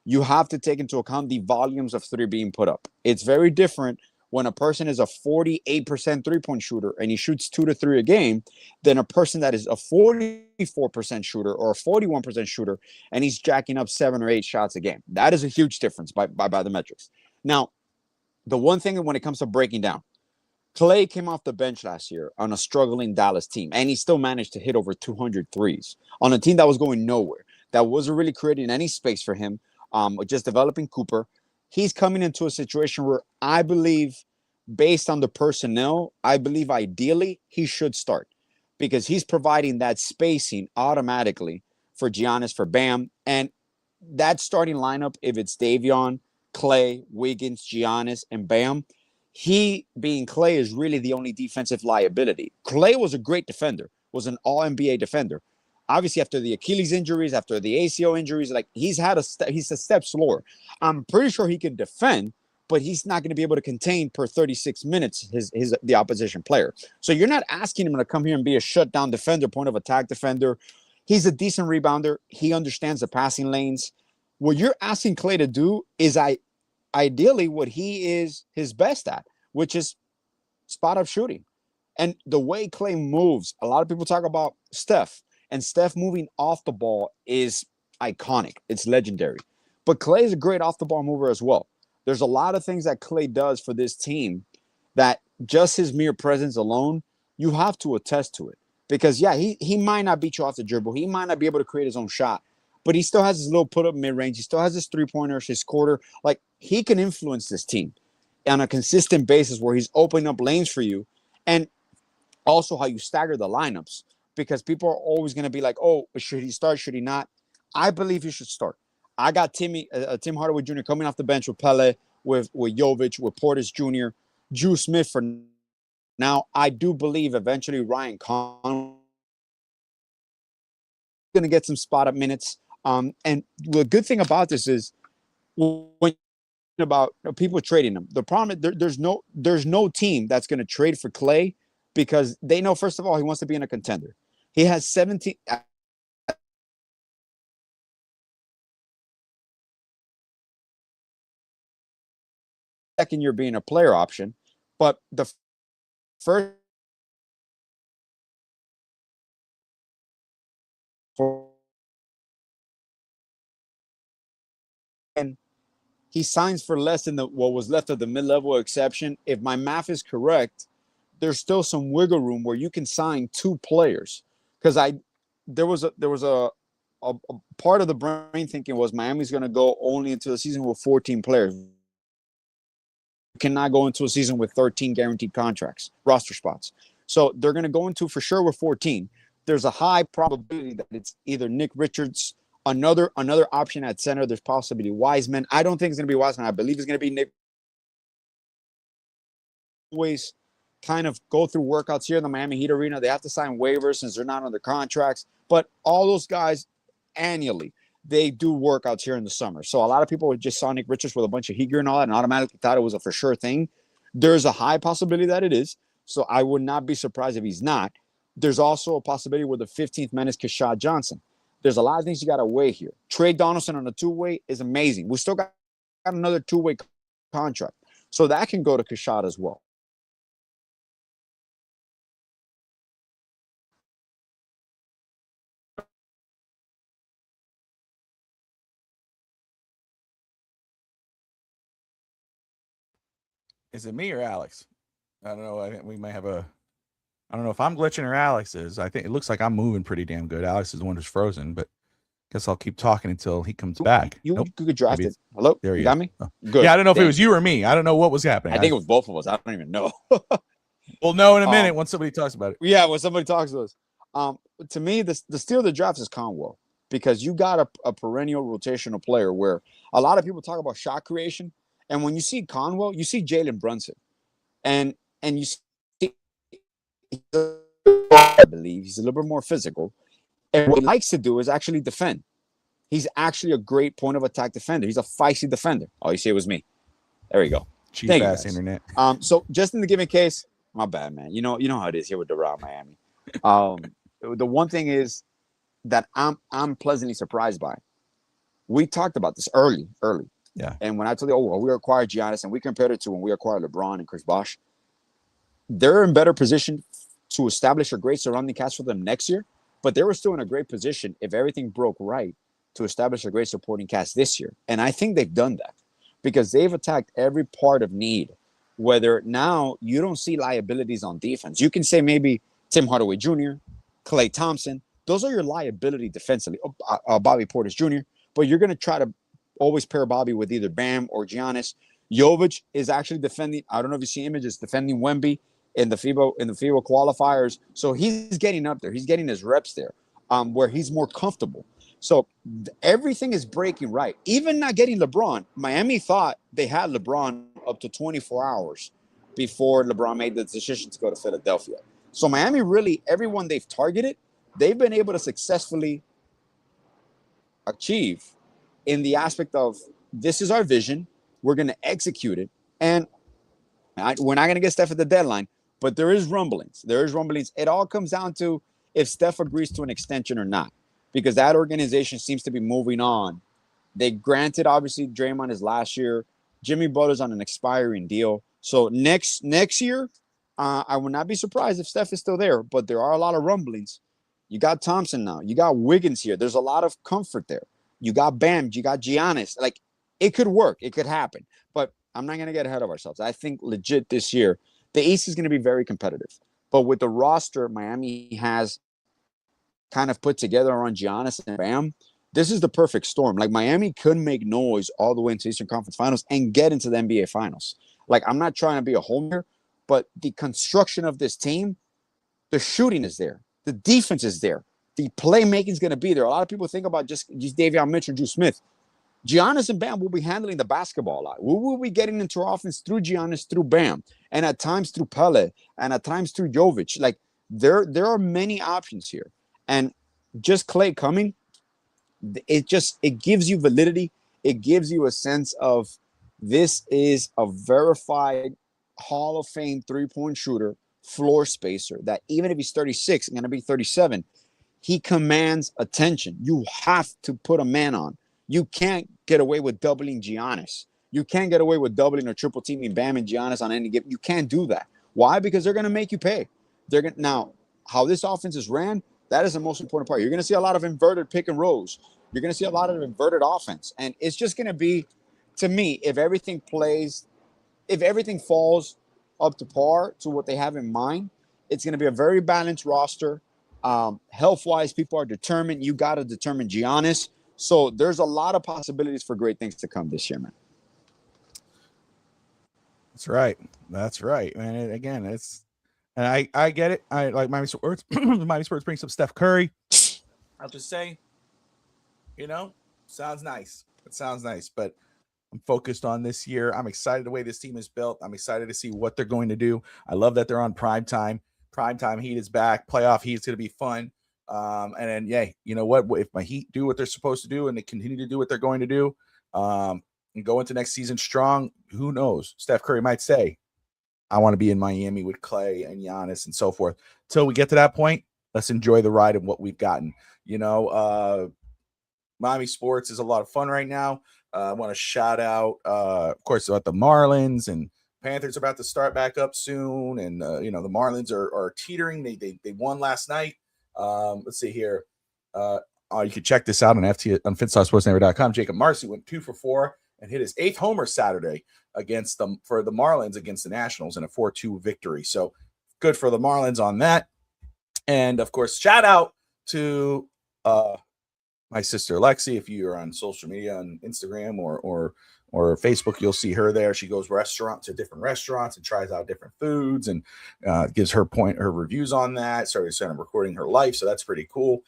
you have to take into account the volumes of 3 being put up. It's very different when a person is a 48% three-point shooter and he shoots 2 to 3 a game than a person that is a 44% shooter or a 41% shooter and he's jacking up 7 or 8 shots a game. That is a huge difference by the metrics. Now, the one thing when it comes to breaking down, Klay came off the bench last year on a struggling Dallas team, and he still managed to hit over 200 threes on a team that was going nowhere, that wasn't really creating any space for him, just developing Cooper. He's coming into a situation where I believe, based on the personnel, I believe ideally he should start because he's providing that spacing automatically for Giannis, for Bam, and that starting lineup, if it's Davion, Klay, Wiggins, Giannis, and Bam, he being Klay is really the only defensive liability. Klay was a great defender, was an all-NBA defender. Obviously, after the Achilles injuries, after the ACL injuries, like he's a step slower. I'm pretty sure he can defend, but he's not going to be able to contain per 36 minutes the opposition player. So you're not asking him to come here and be a shutdown defender, point of attack defender. He's a decent rebounder. He understands the passing lanes. What you're asking Klay to do is ideally what he is his best at, which is spot up shooting. And the way Klay moves, a lot of people talk about Steph, and Steph moving off the ball is iconic. It's legendary. But Klay is a great off the ball mover as well. There's a lot of things that Klay does for this team that just his mere presence alone, you have to attest to it. Because, yeah, he might not beat you off the dribble. He might not be able to create his own shot. but he still has his little put up mid range. He still has his 3-pointers, his quarter. Like, he can influence this team on a consistent basis where he's opening up lanes for you. And also how you stagger the lineups, because people are always going to be like, oh, should he start? Should he not? I believe he should start. I got Tim Hardaway Jr. coming off the bench with Pele, with Jovic, with Portis Jr., Drew Smith for now. I do believe eventually Ryan Conley going to get some spot up minutes. And the good thing about this is when about people trading him, the problem is there's no team that's going to trade for Klay, because they know, first of all, he wants to be in a contender. He has 17. Second year being a player option, but the first and he signs for less than what was left of the mid-level exception. If my math is correct, there's still some wiggle room where you can sign 2 players. Because there was a part of the brain thinking was Miami's going to go only into the season with 14 players. You cannot go into a season with 13 guaranteed contracts, roster spots. So they're going to go into for sure with 14. There's a high probability that it's either Nick Richards, another option at center. There's possibly Wiseman. I don't think it's going to be Wiseman. I believe it's going to be Nick. Always kind of go through workouts here in the Miami Heat arena. They have to sign waivers since they're not under contracts. But all those guys annually, they do workouts here in the summer. So a lot of people just saw Nick Richards with a bunch of Heat gear and all that and automatically thought it was a for sure thing. There's a high possibility that it is. So I would not be surprised if he's not. There's also a possibility where the 15th man is Keshad Johnson. There's a lot of things you got to weigh here. Trey Donaldson on a 2-way is amazing. We still got another 2-way contract. So that can go to Keshad as well. Is it me or Alex? I don't know. I think we may have a. I don't know if I'm glitching or Alex is. I think it looks like I'm moving pretty damn good. Alex is the one who's frozen, but guess I'll keep talking until he comes back. You Nope. could draft it. Hello? There you he got is. me? Oh. Good. Yeah, I don't know if it Thank was you or me. I don't know what was happening. I think it was both of us. I don't even know. We'll know in a minute once somebody talks about it. Yeah, when somebody talks to us. To me, the steal of the draft is Conwell, because you got a perennial rotational player where a lot of people talk about shot creation. And when you see Conwell, you see Jalen Brunson. And you see, I believe he's a little bit more physical. And what he likes to do is actually defend. He's actually a great point of attack defender. He's a feisty defender. Oh, you see, it was me. There you go. Cheap Thank ass you, internet. So just in the given case, my bad, man. You know how it is here with Doral Miami. The one thing is that I'm pleasantly surprised by. We talked about this early. Yeah. And when I told you, we acquired Giannis, and we compared it to when we acquired LeBron and Chris Bosh, they're in better position to establish a great surrounding cast for them next year. But they were still in a great position, if everything broke right, to establish a great supporting cast this year. And I think they've done that because they've attacked every part of need. Whether now you don't see liabilities on defense. You can say maybe Tim Hardaway Jr., Klay Thompson. Those are your liability defensively. Bobby Portis Jr. But you're going to try to always pair Bobby with either Bam or Giannis. Jovic is actually defending. I don't know if you see images defending Wemby in the FIBA qualifiers. So he's getting up there. He's getting his reps there, where he's more comfortable. So everything is breaking right. Even not getting LeBron. Miami thought they had LeBron up to 24 hours before LeBron made the decision to go to Philadelphia. So Miami really, everyone they've targeted, they've been able to successfully achieve in the aspect of, this is our vision. We're going to execute it. And we're not going to get Steph at the deadline, but there is rumblings. It all comes down to if Steph agrees to an extension or not, because that organization seems to be moving on. They granted, obviously, Draymond his last year. Jimmy Butler's on an expiring deal. So next year, I would not be surprised if Steph is still there, but there are a lot of rumblings. You got Thompson now. You got Wiggins here. There's a lot of comfort there. You got Bam. You got Giannis. Like, it could work. It could happen. But I'm not going to get ahead of ourselves. I think legit this year, the East is going to be very competitive. But with the roster Miami has kind of put together around Giannis and Bam, this is the perfect storm. Like Miami could make noise all the way into Eastern Conference Finals and get into the NBA Finals. Like I'm not trying to be a homer, but the construction of this team, the shooting is there, the defense is there, the playmaking is going to be there. A lot of people think about just Davion Mitchell, Drew Smith. Giannis and Bam will be handling the basketball a lot. We will be getting into offense through Giannis, through Bam, and at times through Pele, and at times through Jovic. Like there are many options here, and just Klay coming. It gives you validity. It gives you a sense of this is a verified Hall of Fame 3-point shooter, floor spacer, that even if he's 36 and going to be 37, he commands attention. You have to put a man on. You can't get away with doubling Giannis. You can't get away with doubling or triple teaming Bam and Giannis on any given. You can't do that. Why? Because they're going to make you pay. Now, how this offense is ran, that is the most important part. You're going to see a lot of inverted pick and rolls. You're going to see a lot of inverted offense. And it's just going to be, to me, if everything falls up to par to what they have in mind, it's going to be a very balanced roster. Health-wise, people are determined. You got to determine Giannis. So there's a lot of possibilities for great things to come this year, man. That's right. That's right. And again, and I get it. I like Miami Sports. Miami Sports brings up Steph Curry. I'll just say, sounds nice. It sounds nice, but I'm focused on this year. I'm excited the way this team is built. I'm excited to see what they're going to do. I love that they're on prime time. Primetime Heat is back. Playoff Heat is going to be fun. And then, yeah, you know what? If my Heat do what they're supposed to do and they continue to do what they're going to do, and go into next season strong, who knows? Steph Curry might say, I want to be in Miami with Klay and Giannis and so forth. Till we get to that point, let's enjoy the ride of what we've gotten. Miami sports is a lot of fun right now. I want to shout out, of course, about the Marlins, and Panthers are about to start back up soon. And, the Marlins are teetering. They won last night. Let's see here. You can check this out on FinStarSportsNetwork.com. Jacob Marcy went 2 for 4 and hit his 8th homer Saturday for the Marlins against the Nationals in a 4-2 victory. So good for the Marlins on that. And of course, shout out to my sister Lexi. If you are on social media on Instagram or Facebook, you'll see her there. She goes to different restaurants and tries out different foods and gives her reviews on that. Started recording her life, so that's pretty cool.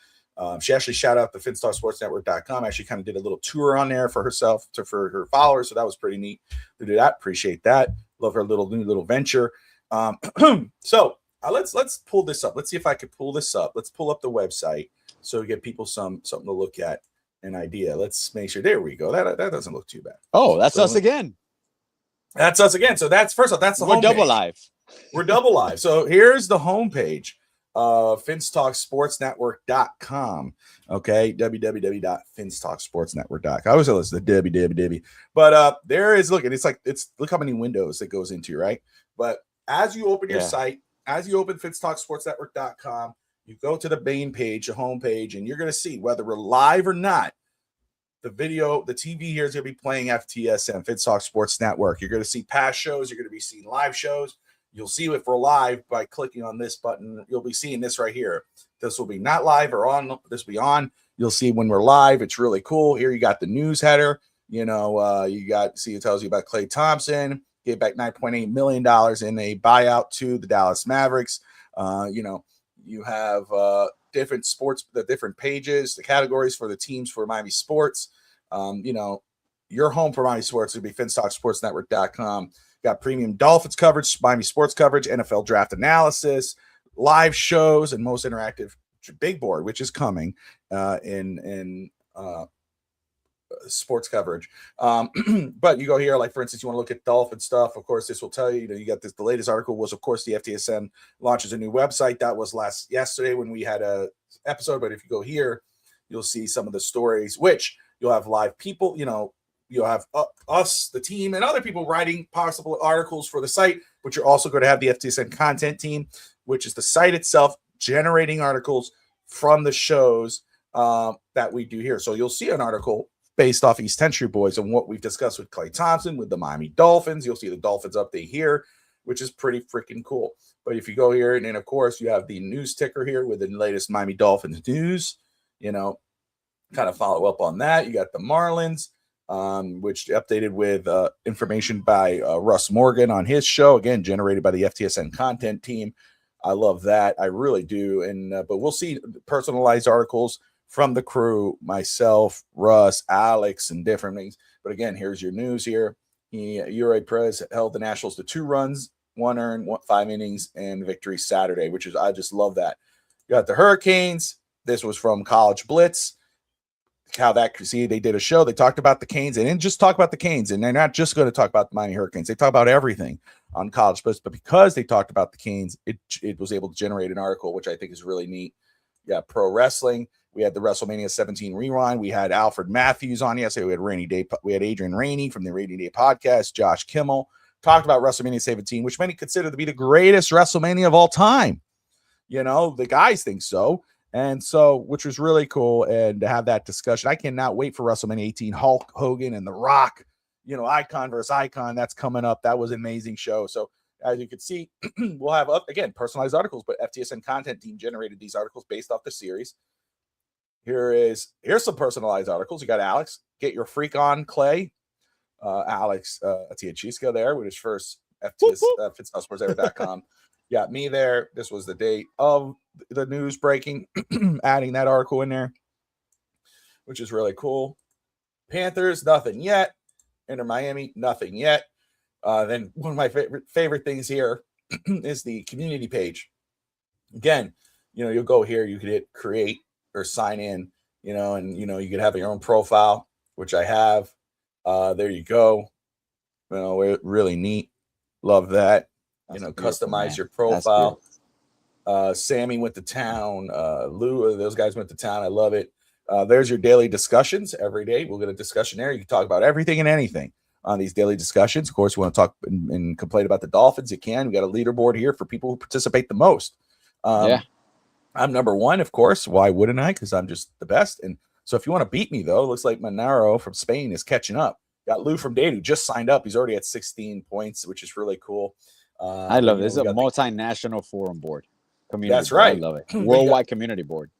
She actually shout out the FinStarSportsNetwork.com. Actually kind of did a little tour on there for herself, for her followers, so that was pretty neat to do that. Appreciate that. Love her new little venture. So let's pull this up. Let's see if I could pull this up. Let's pull up the website so we get people something to look at. An idea. Let's make sure. There we go. That doesn't look too bad. Oh, that's us again. That's us again. So that's first off. That's the We're homepage. double live. We're double live. So here's the homepage. FinStalkSportsNetwork.com. Okay, www.FinStalkSportsNetwork.com. I always say this, the www. But there is look how many windows that goes into, right? But as you open your site, as you open FinStalkSportsNetwork.com. You go to the main page, the homepage, and you're going to see whether we're live or not. The TV here is going to be playing FTSN, FinStalk Sports Network. You're going to see past shows. You're going to be seeing live shows. You'll see if we're live by clicking on this button. You'll be seeing this right here. This will be not live or on. This will be on. You'll see when we're live. It's really cool. Here you got the news header. It tells you about Klay Thompson. Gave back $9.8 million in a buyout to the Dallas Mavericks. You have different sports, the different pages, the categories for the teams for Miami sports. Your home for Miami sports would be FinStalkSportsNetwork.com. Got premium Dolphins coverage, Miami sports coverage, NFL draft analysis, live shows, and most interactive big board, which is coming in sports coverage. But you go here, like for instance, you want to look at Dolphin stuff. Of course, this will tell you, you got this. The latest article was, of course, the FTSN launches a new website. That was yesterday when we had a episode. But if you go here, you'll see some of the stories, which you'll have live people. You'll have us, the team, and other people writing possible articles for the site. But you're also going to have the FTSN content team, which is the site itself generating articles from the shows that we do here. So you'll see an article based off East 10th Street Boys and what we've discussed with Klay Thompson, with the Miami Dolphins. You'll see the Dolphins update here, which is pretty freaking cool. But if you go here, and then, of course, you have the news ticker here with the latest Miami Dolphins news. kind of follow up on that. You got the Marlins, which updated with information by Russ Morgan on his show, again, generated by the FTSN content team. I love that. I really do. And but we'll see personalized articles from the crew, myself, Russ, Alex, and different things. But again, here's your news here. Uri Perez held the Nationals to 2 runs, 1 earned, 5 innings, and victory Saturday, which is, I just love that. You got the Hurricanes. This was from College Blitz. How that, see, they did a show. They talked about the Canes. They didn't just talk about the Canes, and they're not just going to talk about the Miami Hurricanes. They talk about everything on College Blitz. But because they talked about the Canes, it was able to generate an article, which I think is really neat. Yeah, pro wrestling. We had the WrestleMania 17 rewind. We had Alfred Matthews on yesterday. We had Rainy Day. We had Adrian Rainey from the Rainy Day podcast. Josh Kimmel talked about WrestleMania 17, which many consider to be the greatest WrestleMania of all time. You know, the guys think so. And so, which was really cool. And to have that discussion, I cannot wait for WrestleMania 18, Hulk Hogan and The Rock, you know, icon versus icon. That's coming up. That was an amazing show. So as you can see, we'll have again, personalized articles, but FTSN content team generated these articles based off the series. Here's some personalized articles. You got Alex, get your freak on, Klay. Alex Tiachisco there with his first FTS FitSportsEver.com. Got me there. This was the date of the news breaking, adding that article in there, which is really cool. Panthers, nothing yet. Inter Miami, nothing yet. Then one of my favorite things here is the community page. Again, you know, you'll go here, you could hit create or sign in, you know, and, you know, you could have your own profile, which I have. There you go. You know, really neat. Love that. That's, you know, customize your profile. Sammy went to town. Lou, those guys went to town. I love it. There's your daily discussions every day. We'll get a discussion there. You can talk about everything and anything on these daily discussions. Of course, you want to talk and complain about the Dolphins, you can. We got a leaderboard here for people who participate the most. I'm number 1, of course. Why wouldn't I? Because I'm just the best. And so if you want to beat me, though, it looks like Monaro from Spain is catching up. Got Lou from Dade, who just signed up. He's already at 16 points, which is really cool. I love it. This is a multinational forum board. That's right. I love it. Worldwide community board.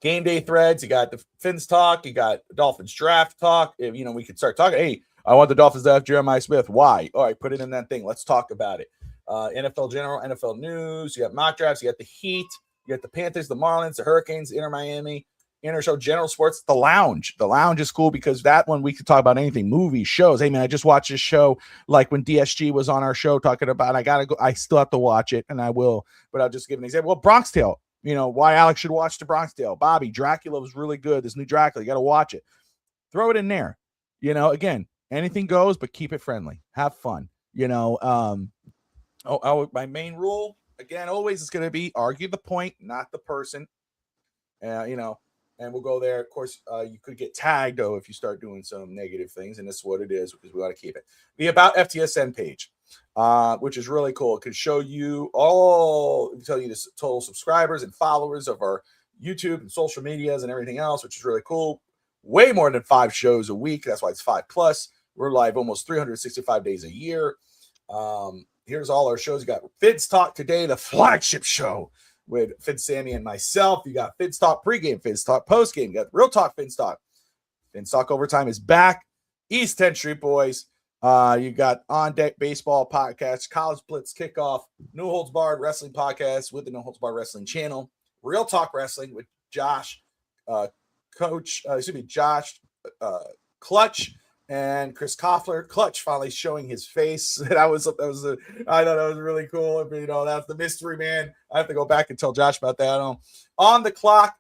Game day threads. You got the Fins talk. You got Dolphins draft talk. If, you know, we could start talking. Hey, I want the Dolphins to have Jeremiah Smith. Why? All right, put it in that thing. Let's talk about it. NFL general, NFL news. You got mock drafts. You got the Heat. You got the Panthers, the Marlins, the Hurricanes, Inter Miami, Inter Show, general sports, the Lounge. The Lounge is cool because that one we could talk about anything, movies, shows. Hey man, I just watched this show, like when DSG was on our show talking about. I gotta go. I still have to watch it, and I will. But I'll just give an example. Well, Bronx Tale. You know why Alex should watch the Bronx Tale. Bobby, Dracula was really good. This new Dracula, you got to watch it. Throw it in there. You know, again, anything goes, but keep it friendly. Have fun. You know, my main rule. Again, always is going to be argue the point, not the person. You know, and we'll go there. Of course, you could get tagged, though, if you start doing some negative things, and this is what it is because we want to keep it. The About FTSN page, which is really cool. It could show you tell you the total subscribers and followers of our YouTube and social medias and everything else, which is really cool. Way more than 5 shows a week. That's why it's 5+. We're live almost 365 days a year. Here's all our shows. You got Fids Talk today, the flagship show with Fid Sammy and myself. You got Fids Talk pregame, Fids Talk postgame. You got Real Talk Fids Talk. Fids Talk Overtime is back. East 10th Street Boys. You got On Deck Baseball podcast, College Blitz Kickoff, No Holds Barred Wrestling podcast with the No Holds Barred Wrestling channel, Real Talk Wrestling with Josh, Josh Clutch, and Chris Koffler. Clutch finally showing his face. I thought that was really cool. You know, that's the mystery man. I have to go back and tell Josh about that. On the Clock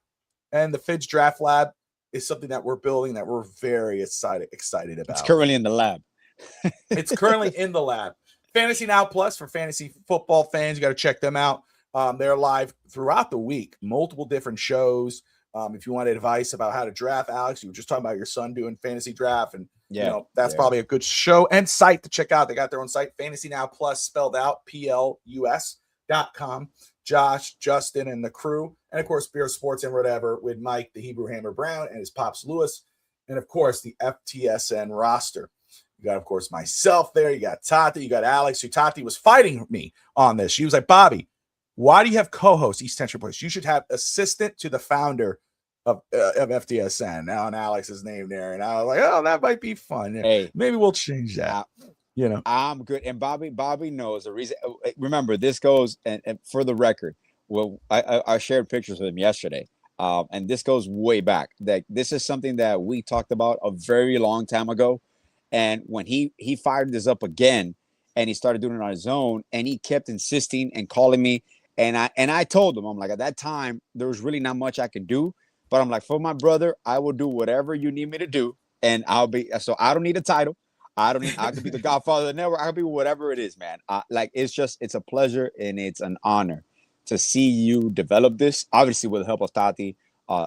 and the Fids Draft Lab is something that we're building that we're very excited about. It's currently in the lab. It's currently in the lab. Fantasy Now Plus for fantasy football fans. You got to check them out. They're live throughout the week, multiple different shows. If you want advice about how to draft, Alex, you were just talking about your son doing fantasy draft, and you know that's probably a good show and site to check out. They got their own site, Fantasy Now Plus, spelled out PLUS.com. Josh, Justin, and the crew, and of course, Beer Sports and whatever with Mike, the Hebrew Hammer Brown, and his pops Lewis, and of course the FTSN roster. You got, of course, myself there. You got Tati. You got Alex. Who Tati was fighting me on this. She was like, Bobby, why do you have co-host East Central Place? You should have assistant to the founder of FTSN now, and Alex's name there, and I was like, oh, that might be fun. Hey, maybe we'll change that. I'm good, and Bobby knows the reason. Remember, this goes and for the record. Well, I shared pictures with him yesterday, and this goes way back. That this is something that we talked about a very long time ago, and when he fired this up again, and he started doing it on his own, and he kept insisting and calling me, and I told him, I'm like, at that time there was really not much I could do, but I'm like, for my brother, I will do whatever you need me to do, and I'll be so I don't need a title. I could be the godfather of the network. I could be whatever it is, man. Like, it's a pleasure and it's an honor to see you develop this, obviously with the help of Tati,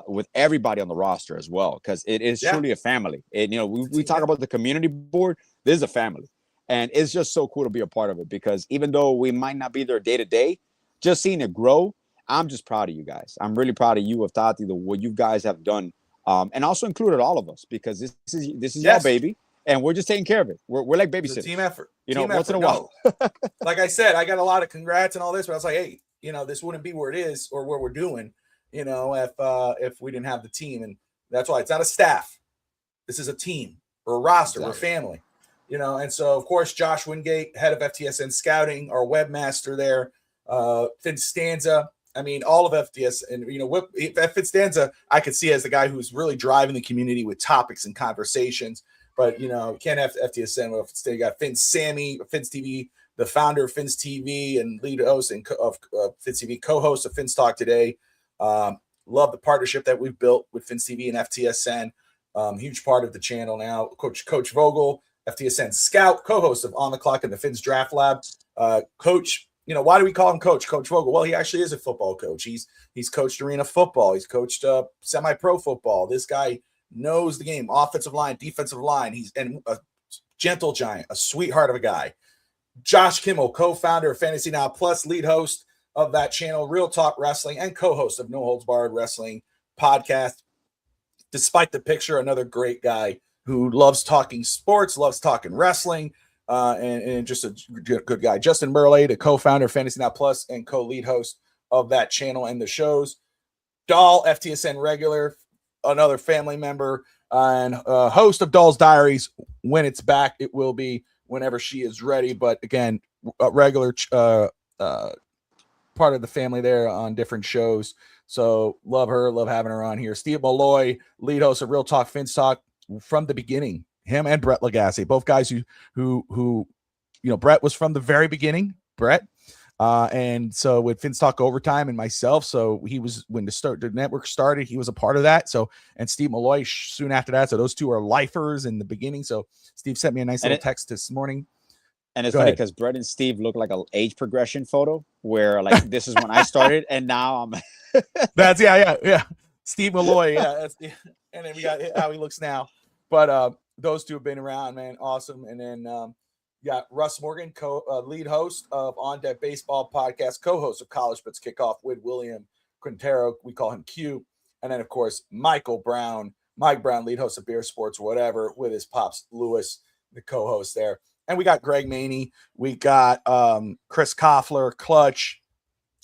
with everybody on the roster as well, because it is truly a family. And, we talk about the community board. This is a family. And it's just so cool to be a part of it, because even though we might not be there day to day, just seeing it grow, I'm just proud of you guys. I'm really proud of you, of Tati, what you guys have done, and also included all of us, because this is your baby. And we're just taking care of it. We're like babysitters. It's a team effort. Once in a while. Like I said, I got a lot of congrats and all this, but I was like, hey, this wouldn't be where it is or where we're doing, if we didn't have the team. And that's why it's not a staff. This is a team or a roster. Exactly. We're family, And so, of course, Josh Wingate, head of FTSN Scouting, our webmaster there, Finn Stanza. I mean, all of FTS, and Finn Stanza, I could see as the guy who's really driving the community with topics and conversations. But, can't have FTSN. You got Finn's TV, the founder of Finn's TV and lead host of Finn's TV, co-host of Finn's Talk Today. Love the partnership that we've built with Finn's TV and FTSN. Huge part of the channel now. Coach Vogel, FTSN scout, co-host of On the Clock and the Finn's Draft Lab. Coach, why do we call him Coach Vogel? Well, he actually is a football coach. He's coached arena football. He's coached semi-pro football. This guy knows the game, offensive line, defensive line. He's a gentle giant, a sweetheart of a guy. Josh Kimmel, co-founder of Fantasy Now Plus, lead host of that channel, Real Talk Wrestling, and co-host of No Holds Barred Wrestling podcast. Despite the picture, another great guy who loves talking sports, loves talking wrestling, and just a good guy. Justin Burley, the co-founder of Fantasy Now Plus and co-lead host of that channel and the shows. Dahl, FTSN regular, another family member and host of Doll's Diaries. When it's back, it will be whenever she is ready. But again, a regular part of the family there on different shows. So love her, love having her on here. Steve Malloy, lead host of Real Talk Fins Talk from the beginning. Him and Brett Lagasse, both guys who Brett was from the very beginning. Brett. And so with Finn's Talk Overtime and myself, so he was when the network started, he was a part of that. So, and Steve Malloy soon after that. So those two are lifers in the beginning. So Steve sent me a nice little text this morning. And it's funny because Brett and Steve look like an age progression photo where like this is when I started and now I'm that's yeah. Steve Malloy, and then we got how he looks now. But those two have been around, man. Awesome. And then got Russ Morgan, lead host of On Deck Baseball podcast, co-host of College Bets Kickoff with William Quintero. We call him Q. And then, of course, Mike Brown, lead host of Beer Sports, whatever, with his pops, Lewis, the co-host there. And we got Greg Maney. We got Chris Koffler, Clutch.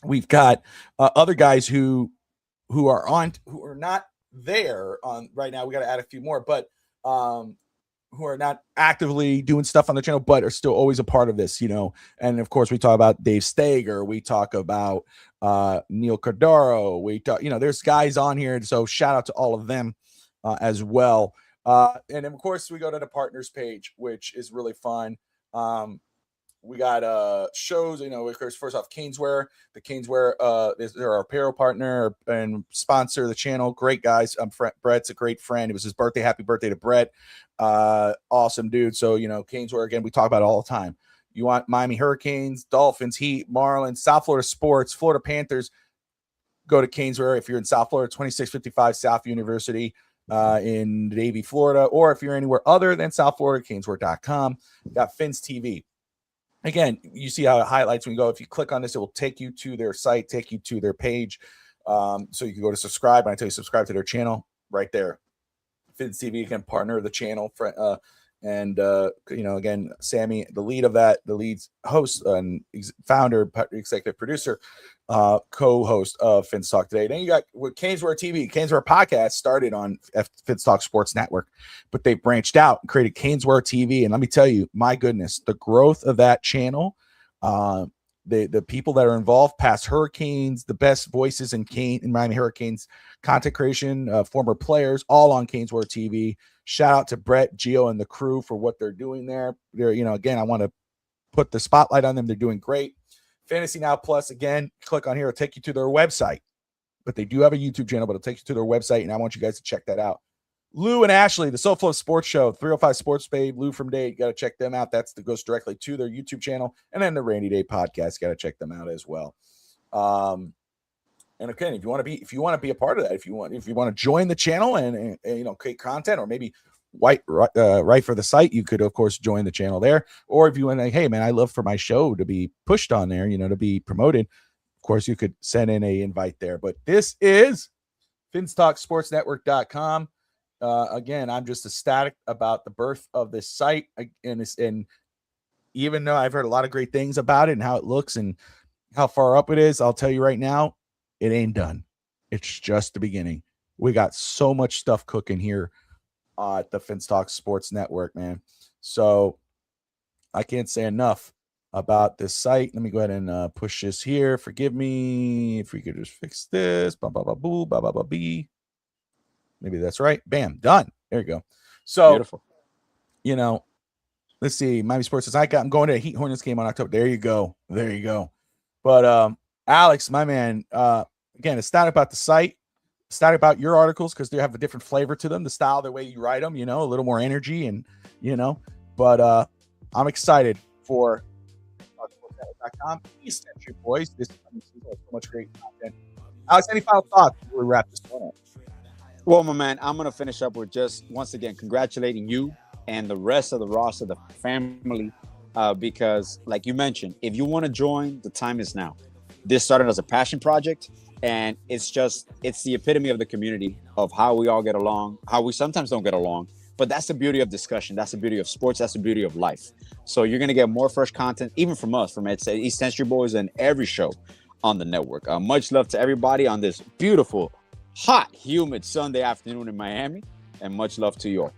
We've got other guys who are not there on right now. We got to add a few more, but who are not actively doing stuff on the channel, but are still always a part of this, And of course, we talk about Dave Stager. We talk about Neil Cordaro. We talk, there's guys on here. So shout out to all of them as well. And then, of course, we go to the partners page, which is really fun. We got shows, of course, first off, Caneswear. The Caneswear, they're our apparel partner and sponsor of the channel. Great guys. Brett's a great friend. It was his birthday. Happy birthday to Brett. Awesome dude. So, Caneswear, again, we talk about it all the time. You want Miami Hurricanes, Dolphins, Heat, Marlins, South Florida sports, Florida Panthers, go to Caneswear. If you're in South Florida, 2655 South University in Davie, Florida, or if you're anywhere other than South Florida, caneswear.com. Got Finn's TV. Again, you see how it highlights when you go. If you click on this, it will take you to their site, take you to their page. So you can go to subscribe. And I tell you, subscribe to their channel right there. Finn's TV, again, partner of the channel. And again, Sammy, the lead host and founder, executive producer, co-host of Finns Talk Today. Then you got Caneswear TV. Caneswear podcast started on Finns Talk Sports Network, but they branched out and created Caneswear TV. And let me tell you, my goodness, the growth of that channel, the people that are involved, past Hurricanes, the best voices in Miami Hurricanes content creation, former players, all on Caneswear TV. Shout out to Brett, Gio, and the crew for what they're doing there. They're, again, I want to put the spotlight on them. They're doing great. Fantasy Now Plus, again, click on here. It'll take you to their website. But they do have a YouTube channel, but it'll take you to their website, and I want you guys to check that out. Lou and Ashley, the SoFlo Sports Show, 305 Sports Babe, Lou from Day, you got to check them out. That goes directly to their YouTube channel. And then the Randy Day podcast, got to check them out as well. And again, if you want to be a part of that, if you want to join the channel and create content, or maybe write for the site, you could of course join the channel there. Or if you want to, hey man, I love for my show to be pushed on there, to be promoted, of course you could send in a invite there. But this is FinnsTalkSportsNetwork.com. Again, I'm just ecstatic about the birth of this site, and even though I've heard a lot of great things about it and how it looks and how far up it is, I'll tell you right now, it ain't done. It's just the beginning. We got so much stuff cooking here at the Finns Talk Sports Network, man. So I can't say enough about this site. Let me go ahead and push this here. Forgive me if we could just fix this. Maybe that's right. Bam, done. There you go. So beautiful. Let's see. Miami Sports says I'm going to a Heat Hornets game on October. There you go. But Alex, my man, again, it's not about the site. It's not about your articles, because they have a different flavor to them, the style, the way you write them, a little more energy, and but I'm excited for East Century Boys. This season has so much great content. Alex, any final thoughts before we wrap this one up? Well, my man, I'm going to finish up with just once again congratulating you and the rest of the roster, the family, because like you mentioned, if you want to join, the time is now. This started as a passion project, and it's the epitome of the community, of how we all get along, how we sometimes don't get along, but that's the beauty of discussion. That's the beauty of sports. That's the beauty of life. So you're going to get more fresh content, even from us, from East Century Boys, and every show on the network. Much love to everybody on this beautiful, hot, humid Sunday afternoon in Miami, and much love to you all.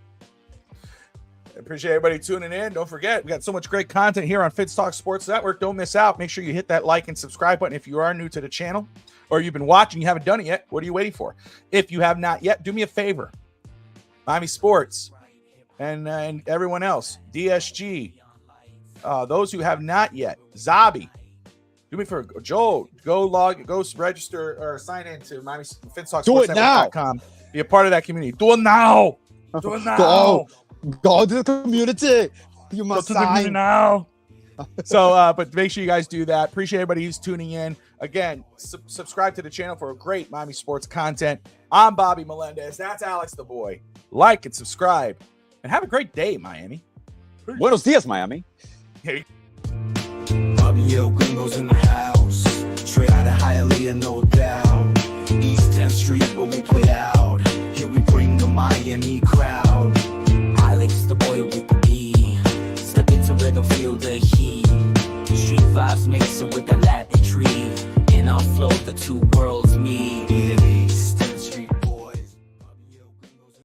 Appreciate everybody tuning in. Don't forget, we got so much great content here on Finns Talk Sports Network. Don't miss out. Make sure you hit that like and subscribe button if you are new to the channel, or you've been watching, you haven't done it yet. What are you waiting for? If you have not yet, do me a favor. Miami Sports and everyone else, DSG, those who have not yet, Zabi, do me for Joel. Go register or sign in to Miami Finns Talk Sports Network.com. Be a part of that community. Do it now. Do it now. Go to the community. You must sign now. So, but make sure you guys do that. Appreciate everybody who's tuning in. Again, subscribe to the channel for great Miami sports content. I'm Bobby Melendez. That's Alex the Boy. Like and subscribe, and have a great day, Miami. Buenos dias, Miami. Hey. Yo, Gringos in the house. Straight out of Hialeah, no doubt. East 10th Street, where we play out. Here we bring the Miami crowd. Alex the Boy with the E. Step into rhythm, feel the heat. Street vibes mixing with the Latin tree. In our flow, the two worlds meet.